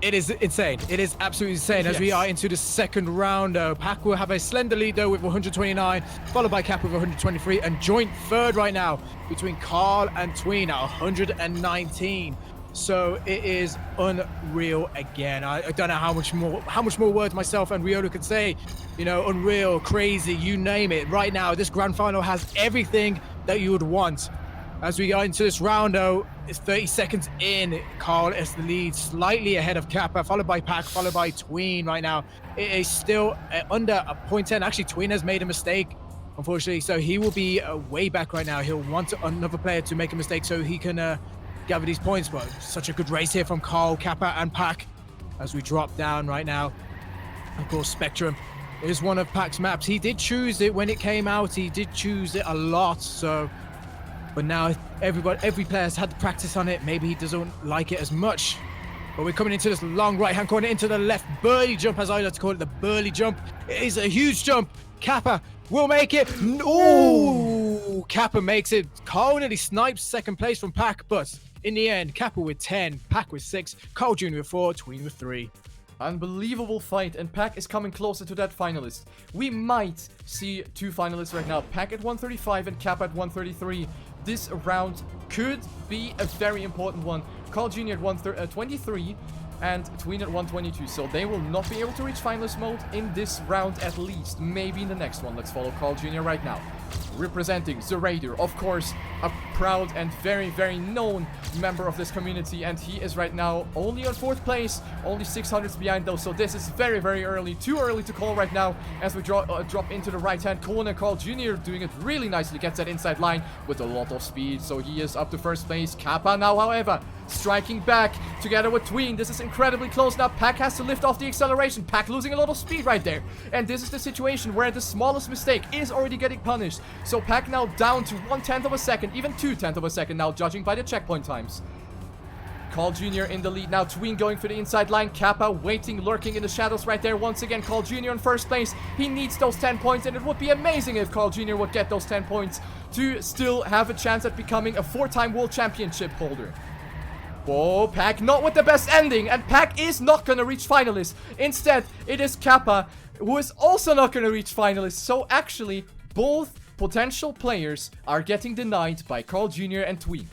it is insane. It is absolutely insane. As we are into the second round, Pack will have a slender lead though with 129, followed by Kappa with 123, and joint third right now between Carl and Tween at 119. So it is unreal again. I don't know how much more words myself and Riolu could say. You know, unreal, crazy, you name it. Right now, this grand final has everything that you would want. As we go into this round, though, it's 30 seconds in. Carl is the lead, slightly ahead of Kappa, followed by Pack, followed by Tween right now. It is still under a 0.10. Actually, Tween has made a mistake, unfortunately, so he will be way back right now. He'll want another player to make a mistake so he can gather these points. But such a good race here from Carl, Kappa, and Pack as we drop down right now. Of course, Spectrum is one of Pack's maps. He did choose it when it came out. He did choose it a lot, so... But now every player has had to practice on it. Maybe he doesn't like it as much. But we're coming into this long right-hand corner, into the left burly jump, as I like to call it, the burly jump. It is a huge jump. Kappa will make it. Oh, Kappa makes it. Carl nearly snipes second place from Pack, but in the end, Kappa with 10, Pack with 6, CarlJr with 4, Tween with 3. Unbelievable fight, and Pack is coming closer to that finalist. We might see 2 finalists right now, Pack at 135 and Kappa at 133. This round could be a very important one. CarlJr at 123 and Tween at 122, so they will not be able to reach finalist mode in this round at least. Maybe in the next one. Let's follow CarlJr right now. Representing the Raider, of course, a proud and very known member of this community, and he is right now only on 4th place, only 600s behind though, so this is very early, too early to call right now as we drop into the right-hand corner. CarlJr doing it really nicely, gets that inside line with a lot of speed, so he is up to 1st place. Kappa now, however, striking back together with Tween. This is incredibly close now. Pack has to lift off the acceleration. Pack losing a lot of speed right there, and this is the situation where the smallest mistake is already getting punished. So Pack now down to 1/10 of a second, even 2/10 of a second now, judging by the checkpoint times. CarlJr in the lead now. Tween going for the inside line. Kappa waiting, lurking in the shadows right there. Once again, CarlJr in 1st place. He needs those 10 points, and it would be amazing if CarlJr would get those 10 points to still have a chance at becoming a 4-time world championship holder. Oh, Pack not with the best ending, and Pack is not gonna reach finalists. Instead, it is Kappa who is also not gonna reach finalists. So actually, both potential players are getting denied by CarlJr and Tween.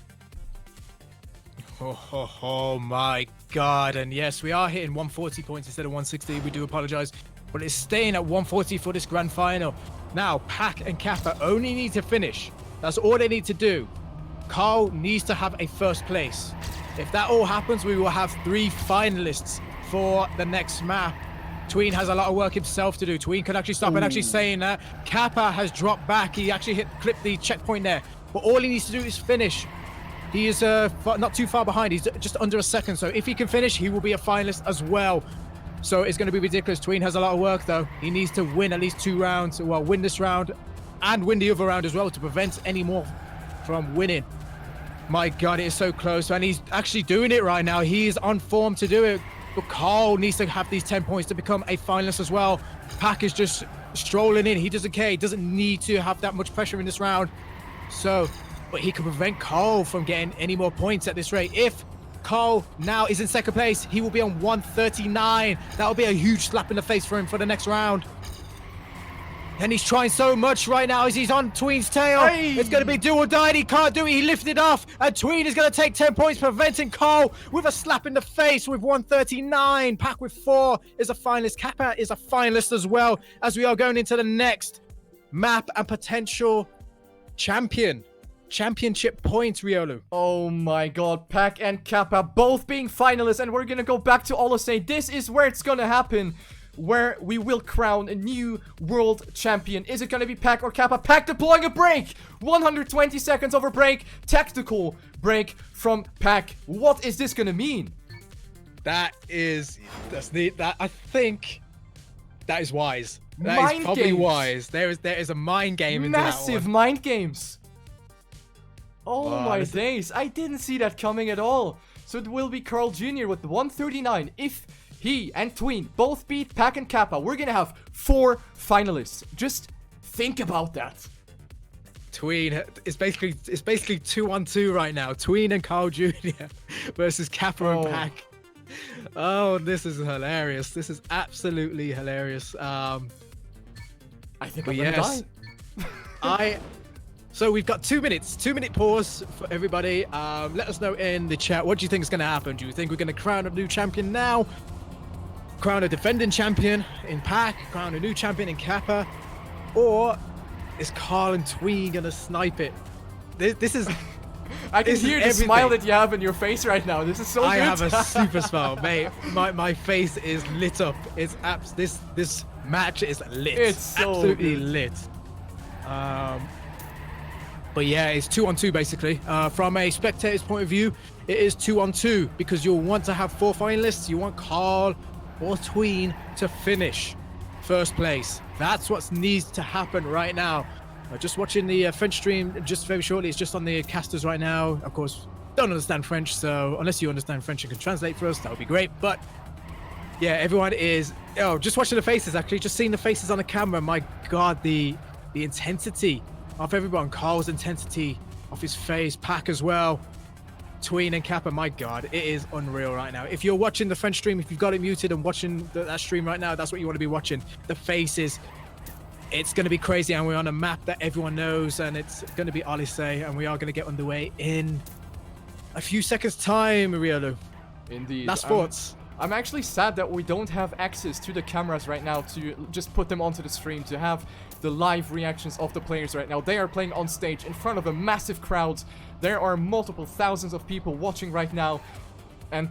Oh my God. And yes, we are hitting 140 points instead of 160. We do apologize, but it's staying at 140 for this grand final. Now, Pack and Kappa only need to finish. That's all they need to do. Carl needs to have a 1st place. If that all happens, we will have 3 finalists for the next map. Tween has a lot of work himself to do. Tween could actually stop and actually saying that. Kappa has dropped back. He actually clipped the checkpoint there. But all he needs to do is finish. He is not too far behind. He's just under a second. So if he can finish, he will be a finalist as well. So it's going to be ridiculous. Tween has a lot of work, though. He needs to win at least 2 rounds. Well, win this round and win the other round as well to prevent any more from winning. My God, it is so close. And he's actually doing it right now. He is on form to do it. But Carl needs to have these 10 points to become a finalist as well. Pack is just strolling in. He doesn't care. He doesn't need to have that much pressure in this round. So, but he can prevent Carl from getting any more points at this rate. If Carl now is in second place, he will be on 139. That'll be a huge slap in the face for him for the next round. And he's trying so much right now as he's on Tween's tail. Hey! It's going to be do or die. He can't do it. He lifted off. And Tween is going to take 10 points, preventing Carl with a slap in the face with 139. Pack with 4 is a finalist. Kappa is a finalist as well, as we are going into the next map and potential championship points, Riolu. Oh my God, Pack and Kappa both being finalists, and we're gonna go back to Oli Sai. This is where it's gonna happen, where we will crown a new world champion. Is it gonna be Pack or Kappa? Pack deploying a break! 120 seconds of a break, tactical break from Pack. What is this gonna mean? That's neat. That I think that is wise. That is probably wise. There is a mind game in that one. Massive mind games. Oh my days, I didn't see that coming at all. So it will be CarlJr with 139. If he and Tween both beat Pack and Kappa, we're gonna have 4 finalists. Just think about that. Tween is basically 2-on-2 right now. Tween and CarlJr versus Kappa and Pack. Oh, this is hilarious. This is absolutely hilarious. I think I'm gonna die. So we've got 2 minutes, 2-minute pause for everybody. Let us know in the chat, what do you think is going to happen? Do you think we're going to crown a new champion now? Crown a defending champion in Pack? Crown a new champion in Kappa? Or is Carl and Tween going to snipe it? This is... I can hear the smile that you have in your face right now. This is so good. I have a super smile, mate. My face is lit up. It's this match is lit. It's so absolutely good. lit. But yeah, it's 2-on-2 basically. From a spectator's point of view, it is 2-on-2 because you'll want to have 4 finalists. You want Carl or Tween to finish first place. That's what needs to happen right now. Just watching the French stream just very shortly. It's just on the casters right now. Of course, don't understand French, so unless you understand French and can translate for us, that would be great. But yeah, everyone is just watching the faces, actually, just seeing the faces on the camera. My God, the intensity of everyone. Carl's intensity off his face, Pack as well, Tween and Kappa. My God, it is unreal right now. If you're watching the French stream, if you've got it muted and watching that stream right now, that's what you want to be watching. The faces. It's going to be crazy, and we're on a map that everyone knows, and it's going to be Oli Sai, and we are going to get underway in a few seconds time, Riolu. Indeed. Last thoughts. I'm actually sad that we don't have access to the cameras right now to just put them onto the stream, to have the live reactions of the players right now. They are playing on stage in front of a massive crowd. There are multiple thousands of people watching right now, and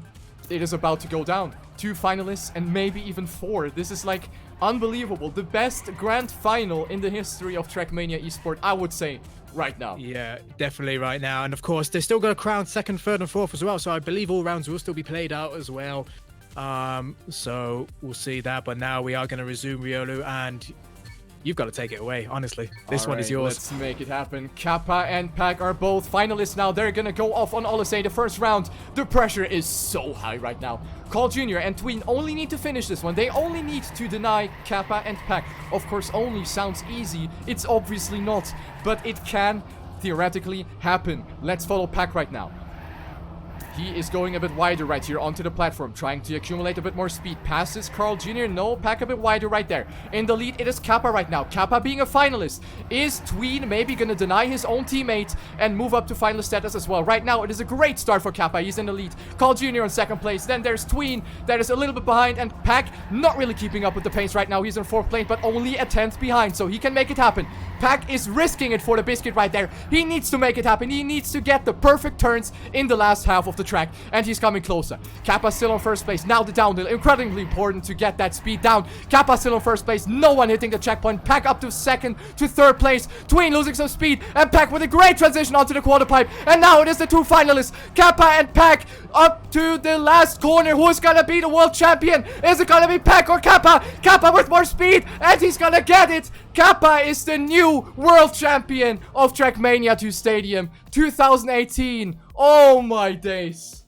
it is about to go down. 2 finalists and maybe even 4. This is like unbelievable. The best grand final in the history of TrackMania Esport, I would say, right now. Yeah, definitely right now. And of course, they're still going to crown 2nd, 3rd, and 4th as well. So I believe all rounds will still be played out as well. So we'll see that. But now we are going to resume, Riolu, and you've got to take it away, honestly. This one is yours. Let's make it happen. Kappa and Pack are both finalists now. They're gonna go off on Oli Sai the first round. The pressure is so high right now. CarlJr and Tween only need to finish this one. They only need to deny Kappa and Pack. Of course, only sounds easy. It's obviously not, but it can theoretically happen. Let's follow Pack right now. He is going a bit wider right here onto the platform, trying to accumulate a bit more speed. Passes CarlJr. No, Pack a bit wider right there. In the lead, it is Kappa right now. Kappa being a finalist. Is Tween maybe going to deny his own teammate and move up to finalist status as well? Right now, it is a great start for Kappa. He's in the lead. CarlJr. in 2nd place. Then there's Tween that is a little bit behind. And Pack not really keeping up with the pace right now. He's in 4th place, but only a 10th behind. So he can make it happen. Pack is risking it for the biscuit right there. He needs to make it happen. He needs to get the perfect turns in the last half of the track, and he's coming closer. Kappa still on first place. Now the downhill, incredibly important to get that speed down. Kappa still on first place, no one hitting the checkpoint. Pack up to second, to third place. Tween losing some speed, and Pack with a great transition onto the quarter pipe. And now it is the two finalists, Kappa and Pack, up to the last corner. Who's gonna be the world champion? Is it gonna be Pack or Kappa? Kappa with more speed, and he's gonna get it. Kappa is the new world champion of TrackMania² Stadium 2018. Oh my days.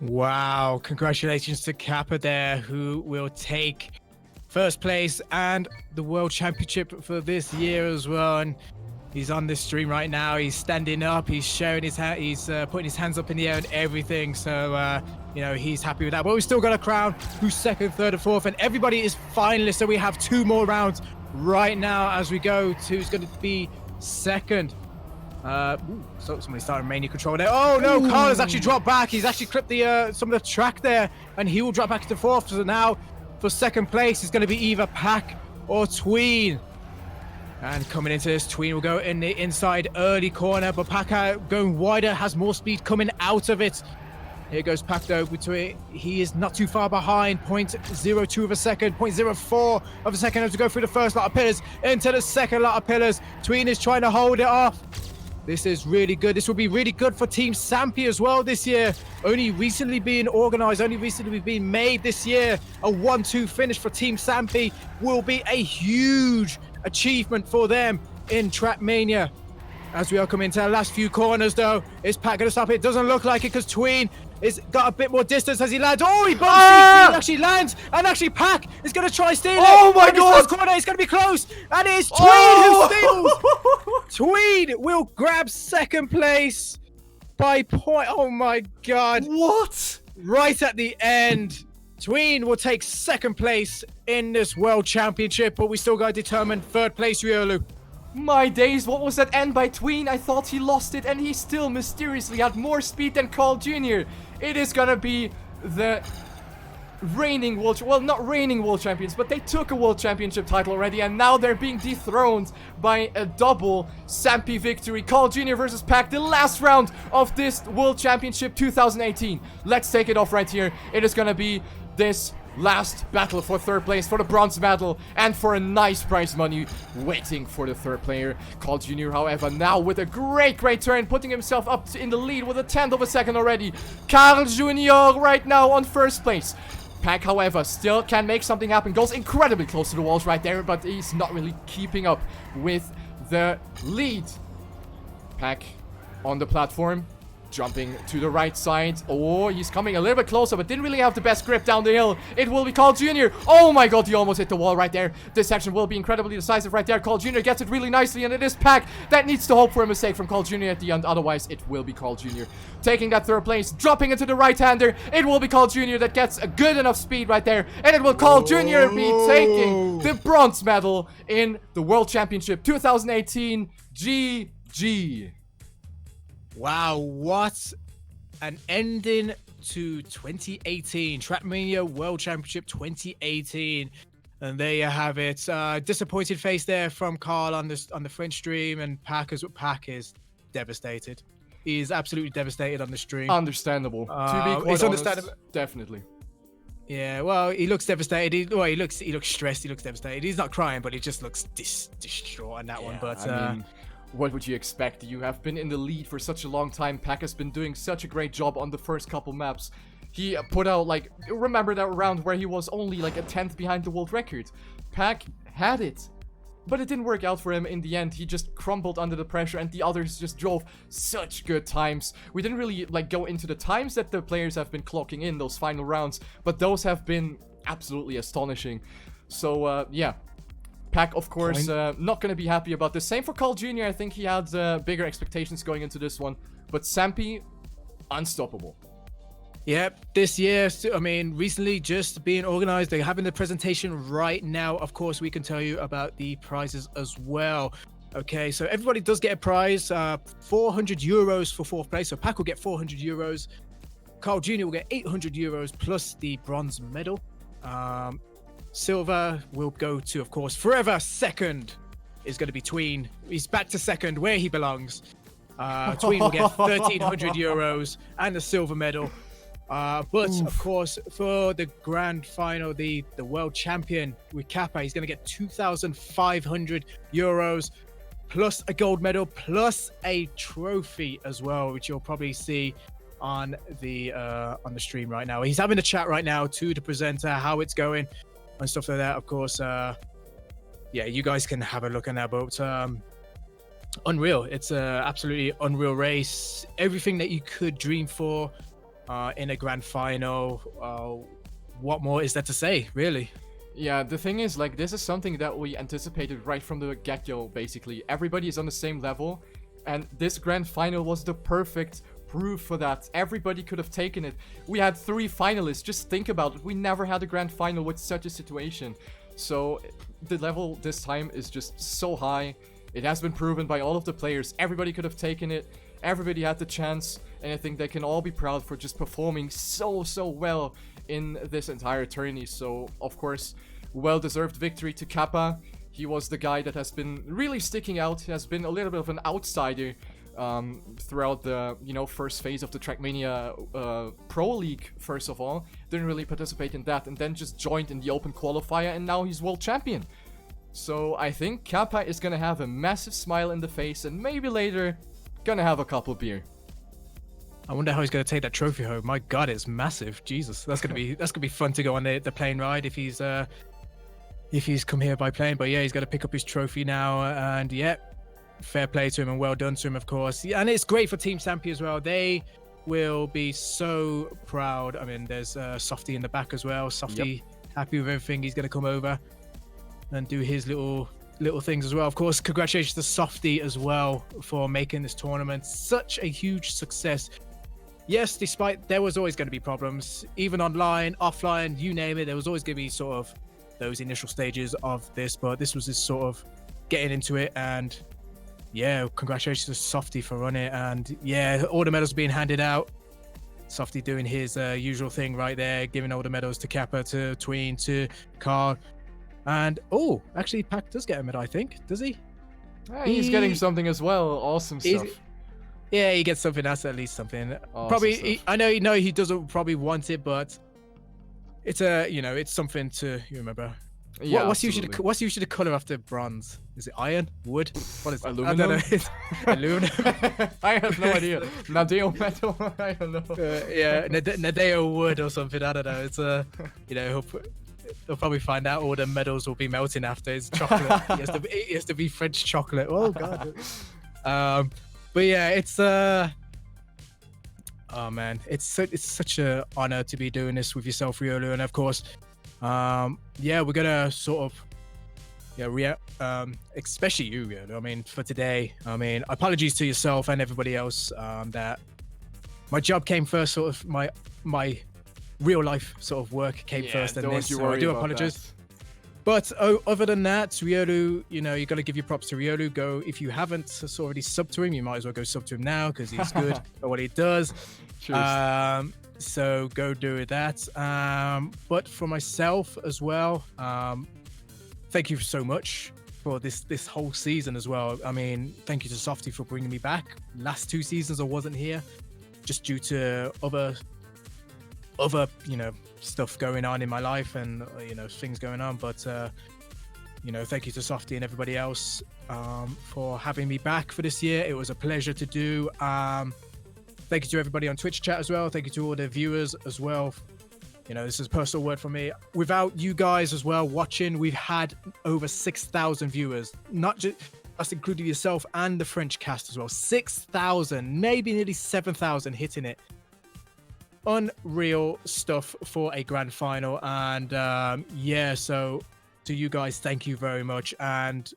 Wow, congratulations to Kappa there, who will take first place and the world championship for this year as well. And he's on this stream right now. He's standing up, he's showing his hand, he's putting his hands up in the air and everything. So you know, he's happy with that. But we still got a crown who's second, third, and fourth, and everybody is finalists. So we have 2 more rounds right now as we go to who's going to be second. So somebody started mania control there. Oh no, Carl has actually dropped back. He's actually clipped the some of the track there, and he will drop back to fourth. So now for second place is going to be either Pack or Tween. And coming into this, Tween will go in the inside early corner, but Pack going wider, has more speed coming out of it. Here goes Pack though, between he is not too far behind, 0.02 of a second, 0.04 of a second as we go through the first lot of pillars into the second lot of pillars. Tween is trying to hold it off. This is really good. This will be really good for Team Sampi as well this year. Only recently being organized, only recently being made this year. A 1-2 finish for Team Sampi will be a huge achievement for them in TrackMania. As we are coming into the last few corners though, is Pack going to stop it? It doesn't look like it because Tween is got a bit more distance as he lands. Oh, he bumps. He actually lands, and actually Pack is going to try steal it. Oh my god! First corner, it's going to be close, and it is Tween who steals. Tween will grab second place by point. Oh my god! What? Right at the end, Tween will take second place in this world championship, but we still got to determine third place, Riolu. My days, what was that end by Tween? I thought he lost it, and he still mysteriously had more speed than CarlJr. It is gonna be the reigning world, well, not reigning world champions, but they took a world championship title already, and now they're being dethroned by a double Sampi victory. CarlJr versus Pack, the last round of this world championship 2018. Let's take it off right here. It is gonna be this last battle for third place, for the bronze medal, and for a nice prize money waiting for the third player. CarlJr, however, now with a great turn, putting himself up in the lead with a 1/10 of a second already. CarlJr right now on first place. Pack, however, still can make something happen. Goes incredibly close to the walls right there, but he's not really keeping up with the lead. Pack on the platform, jumping to the right side. Oh, he's coming a little bit closer, but didn't really have the best grip down the hill. It will be CarlJr. Oh my god, he almost hit the wall right there. This section will be incredibly decisive right there. CarlJr gets it really nicely, and it is Pack that needs to hope for a mistake from CarlJr at the end. Otherwise, it will be CarlJr taking that third place, dropping into the right-hander. It will be CarlJr that gets a good enough speed right there, and it will CarlJr be taking the bronze medal in the World Championship 2018. GG. Wow, what an ending to 2018. TrackMania World Championship 2018. And there you have it. Disappointed face there from Carl on the French stream, and Pack is devastated. He is absolutely devastated on the stream. Understandable. To be quite honest, definitely. Yeah, well, he looks devastated. He looks stressed. He looks devastated. He's not crying, but he just looks distraught on that one. But I mean, what would you expect? You have been in the lead for such a long time. Pack has been doing such a great job on the first couple maps. He put out, like, remember that round where he was only like a 10th behind the world record? Pack had it, but it didn't work out for him in the end. He just crumbled under the pressure, and the others just drove such good times. We didn't really like go into the times that the players have been clocking in those final rounds, but those have been absolutely astonishing. So yeah, Pack, of course, not going to be happy about this. Same for CarlJr. I think he had bigger expectations going into this one. But Sampi, unstoppable. Yep, this year, I mean, recently just being organized. They're having the presentation right now. Of course, we can tell you about the prizes as well. Okay, so everybody does get a prize. 400 euros for fourth place. So Pack will get 400 euros. CarlJr will get 800 euros plus the bronze medal. Silver will go to, of course, forever second is going to be Tween. He's back to second where he belongs. Tween will get 1,300 euros and a silver medal. But of course, for the grand final, the world champion with Kappa, he's going to get 2,500 euros plus a gold medal plus a trophy as well, which you'll probably see on the stream right now. He's having a chat right now to the presenter, how it's going and stuff like that. Of course, yeah, you guys can have a look at that. But unreal, it's a absolutely unreal race. Everything that you could dream for in a grand final. What more is there to say, really? Yeah, the thing is, like, this is something that we anticipated right from the get-go, basically. Everybody is on the same level, and this grand final was the perfect proof for that. Everybody could have taken it. We had 3 finalists. Just think about it. We never had a grand final with such a situation. So the level this time is just so high. It has been proven by all of the players. Everybody could have taken it. Everybody had the chance, and I think they can all be proud for just performing so well in this entire tourney. So, of course, well-deserved victory to Kappa. He was the guy that has been really sticking out. He has been a little bit of an outsider throughout the, first phase of the TrackMania Pro League, first of all. Didn't really participate in that, and then just joined in the open qualifier, and now he's world champion. So I think Kappa is gonna have a massive smile in the face, and maybe later gonna have a couple beer. I wonder how he's going to take that trophy home. My God, it's massive. Jesus, that's gonna be fun to go on the plane ride if he's come here by plane. But yeah, he's got to pick up his trophy now, and yeah, fair play to him and well done to him, of course. Yeah, and it's great for Team Stampy as well. They will be so proud. I mean, there's Softy in the back as well. Softy happy with everything. He's going to come over and do his little things as well. Of course, congratulations to Softy as well for making this tournament such a huge success. Yes, despite there was always going to be problems, even online, offline, you name it, there was always going to be sort of those initial stages of this, but this was just sort of getting into it. And yeah, congratulations to Softy for running it. And yeah, all the medals being handed out. Softy doing his usual thing right there, giving all the medals to Kappa, to Tween, to Carl. And oh, actually, Pac does get a medal, I think. Does he? He's getting something as well. Awesome stuff. Yeah, he gets something. That's at least something. Awesome probably, I know he doesn't probably want it, but it's it's something to remember. Yeah, what's usually the color after bronze? Is it iron, wood? What is it? Aluminum? I don't know. Aluminum. I have no idea. Nadeo metal? I don't know. Yeah, Nadeo wood or something. I don't know. It's they'll probably find out all the medals will be melting after. It's chocolate. It has to be French chocolate. Oh God. But yeah, it's oh man, it's such a honor to be doing this with yourself, Riolu, and of course, yeah, we're gonna sort of, especially you, Riolu. I mean, for today, apologies to yourself and everybody else that my job came first, sort of my real life sort of work came first, and this, so I do apologize. But other than that, Riolu, you got to give your props to Riolu. Go, if you haven't already subbed to him, you might as well go sub to him now because he's good at what he does. So go do that. But for myself as well, thank you so much for this whole season as well. I mean, thank you to Softy for bringing me back. Last 2 seasons I wasn't here just due to other stuff going on in my life and things going on, but thank you to Softy and everybody else for having me back for this year. It was a pleasure to do. Thank you to everybody on Twitch chat as well. Thank you to all the viewers as well. This is a personal word from me. Without you guys as well watching, we've had over 6,000 viewers, not just us, including yourself and the French cast as well. 6,000, maybe nearly 7,000 hitting it. Unreal stuff for a grand final. And yeah, so to you guys, thank you very much. And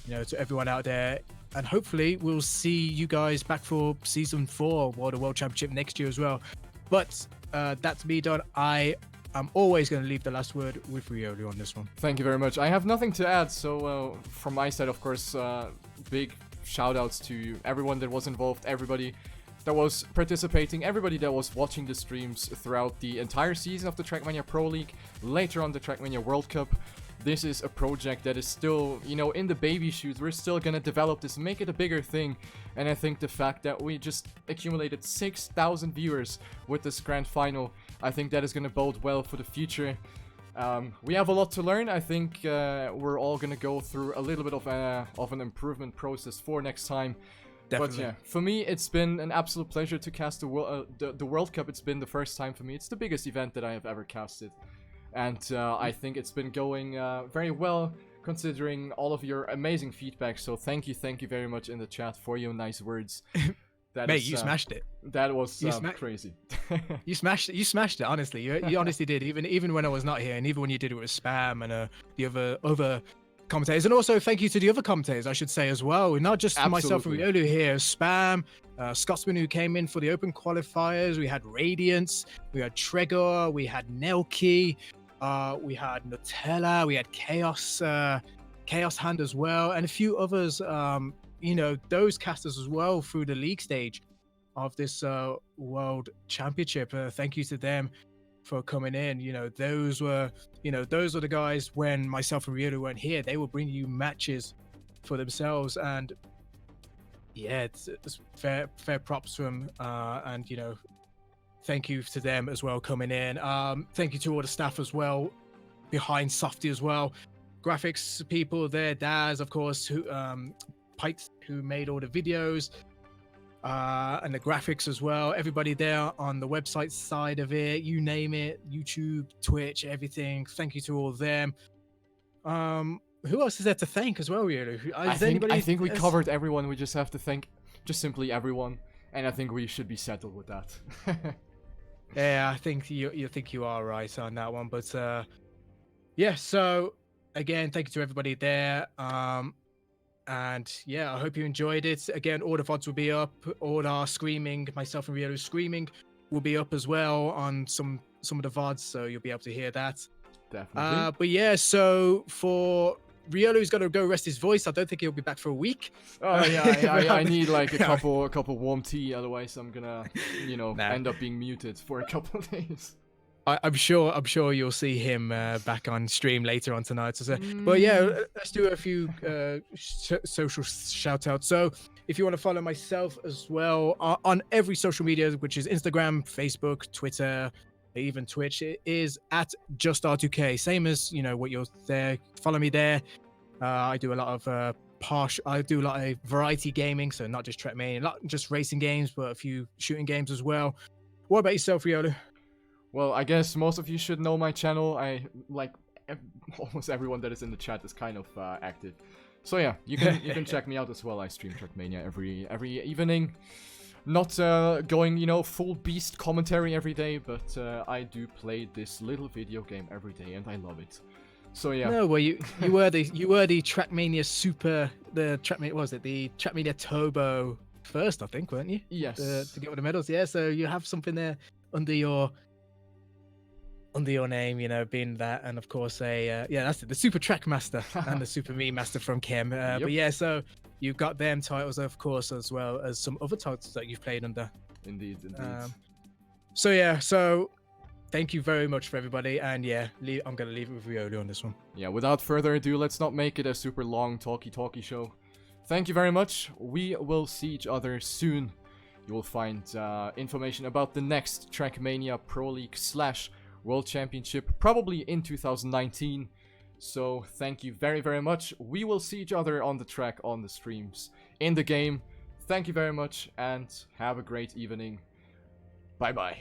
to everyone out there, and hopefully we'll see you guys back for season 4 of the World Championship next year as well. But that's me done. I am always going to leave the last word with Riolu on this one. Thank you very much. I have nothing to add, so from my side, of course, big shout outs to everyone that was involved, everybody that was participating, everybody that was watching the streams throughout the entire season of the TrackMania Pro League, later on the TrackMania World Cup. this is a project that is still, you know, in the baby shoes. We're still gonna develop this, make it a bigger thing. And I think the fact that we just accumulated 6,000 viewers with this grand final, I think that is gonna bode well for the future. We have a lot to learn. I think we're all gonna go through a little bit of an improvement process for next time. Definitely. But yeah, for me, it's been an absolute pleasure to cast the World Cup. It's been the first time for me. It's the biggest event that I have ever casted. And I think it's been going very well, considering all of your amazing feedback. So thank you very much in the chat for your nice words. Mate, you smashed it. That was crazy. You smashed it. Honestly, you honestly did. Even when I was not here, and even when you did it with Spam and the other commentators, and also thank you to the other commentators, I should say as well. Not just myself and Riolu here, Spam, Scotsman who came in for the open qualifiers. We had Radiance, we had Tregor, we had Nelky, we had Nutella, we had Chaos Hand as well, and a few others. You know, those casters as well through the league stage of this World Championship. Thank you to them for coming in. You know, those were the guys when myself and Riolu weren't here. They will bring you matches for themselves, and yeah, it's fair props to them. And you know, thank you to them as well coming in. Thank you to all the staff as well behind Softy as well, graphics people there, Daz of course, who Pikes who made all the videos and the graphics as well. Everybody there on the website side of it, you name it, YouTube, Twitch, everything. Thank you to all of them. Who else is there to thank as well, Riolu? I think we covered everyone. We just have to thank just simply everyone, and I think we should be settled with that. Yeah, I think you are right on that one. But yeah, so again, thank you to everybody there. And yeah, I hope you enjoyed it. Again, all the VODs will be up. All our screaming, myself and Riolu screaming, will be up as well on some of the VODs, so you'll be able to hear that. Definitely. But yeah, so for Riolu's got to go rest his voice. I don't think he'll be back for a week. Oh yeah, I need like a couple warm tea, otherwise I'm gonna, you know, end up being muted for a couple of days. I'm sure you'll see him back on stream later on tonight. So, but yeah, let's do a few social shout outs. So if you want to follow myself as well on every social media, which is Instagram, Facebook, Twitter, even Twitch, it is at JustR2K. Same as, you know, what you're there. Follow me there. I do a lot of I do a lot of variety gaming, so not just TrackMania, not just racing games, but a few shooting games as well. What about yourself, Riolu? Well, I guess most of you should know my channel. Almost everyone that is in the chat is kind of active. So yeah, you can check me out as well. I stream TrackMania every evening. Not going, you know, full beast commentary every day, but I do play this little video game every day, and I love it. So yeah. No, well, you were the TrackMania Super, the TrackMania Turbo first, I think, weren't you? Yes. To get all the medals, yeah. So you have something there under your name, you know, being that, and of course that's it, the Super Track Master and the Super Me Master from Chem. Yep. But yeah, so you've got them titles, of course, as well as some other titles that you've played under. Indeed. So yeah, so thank you very much for everybody, and yeah, I'm gonna leave it with Riolu on this one. Yeah, without further ado, let's not make it a super long talky show. Thank you very much. We will see each other soon. You will find information about the next TrackMania Pro League / World Championship probably in 2019. So thank you very much. We will see each other on the track, on the streams, in the game. Thank you very much, and have a great evening. Bye bye.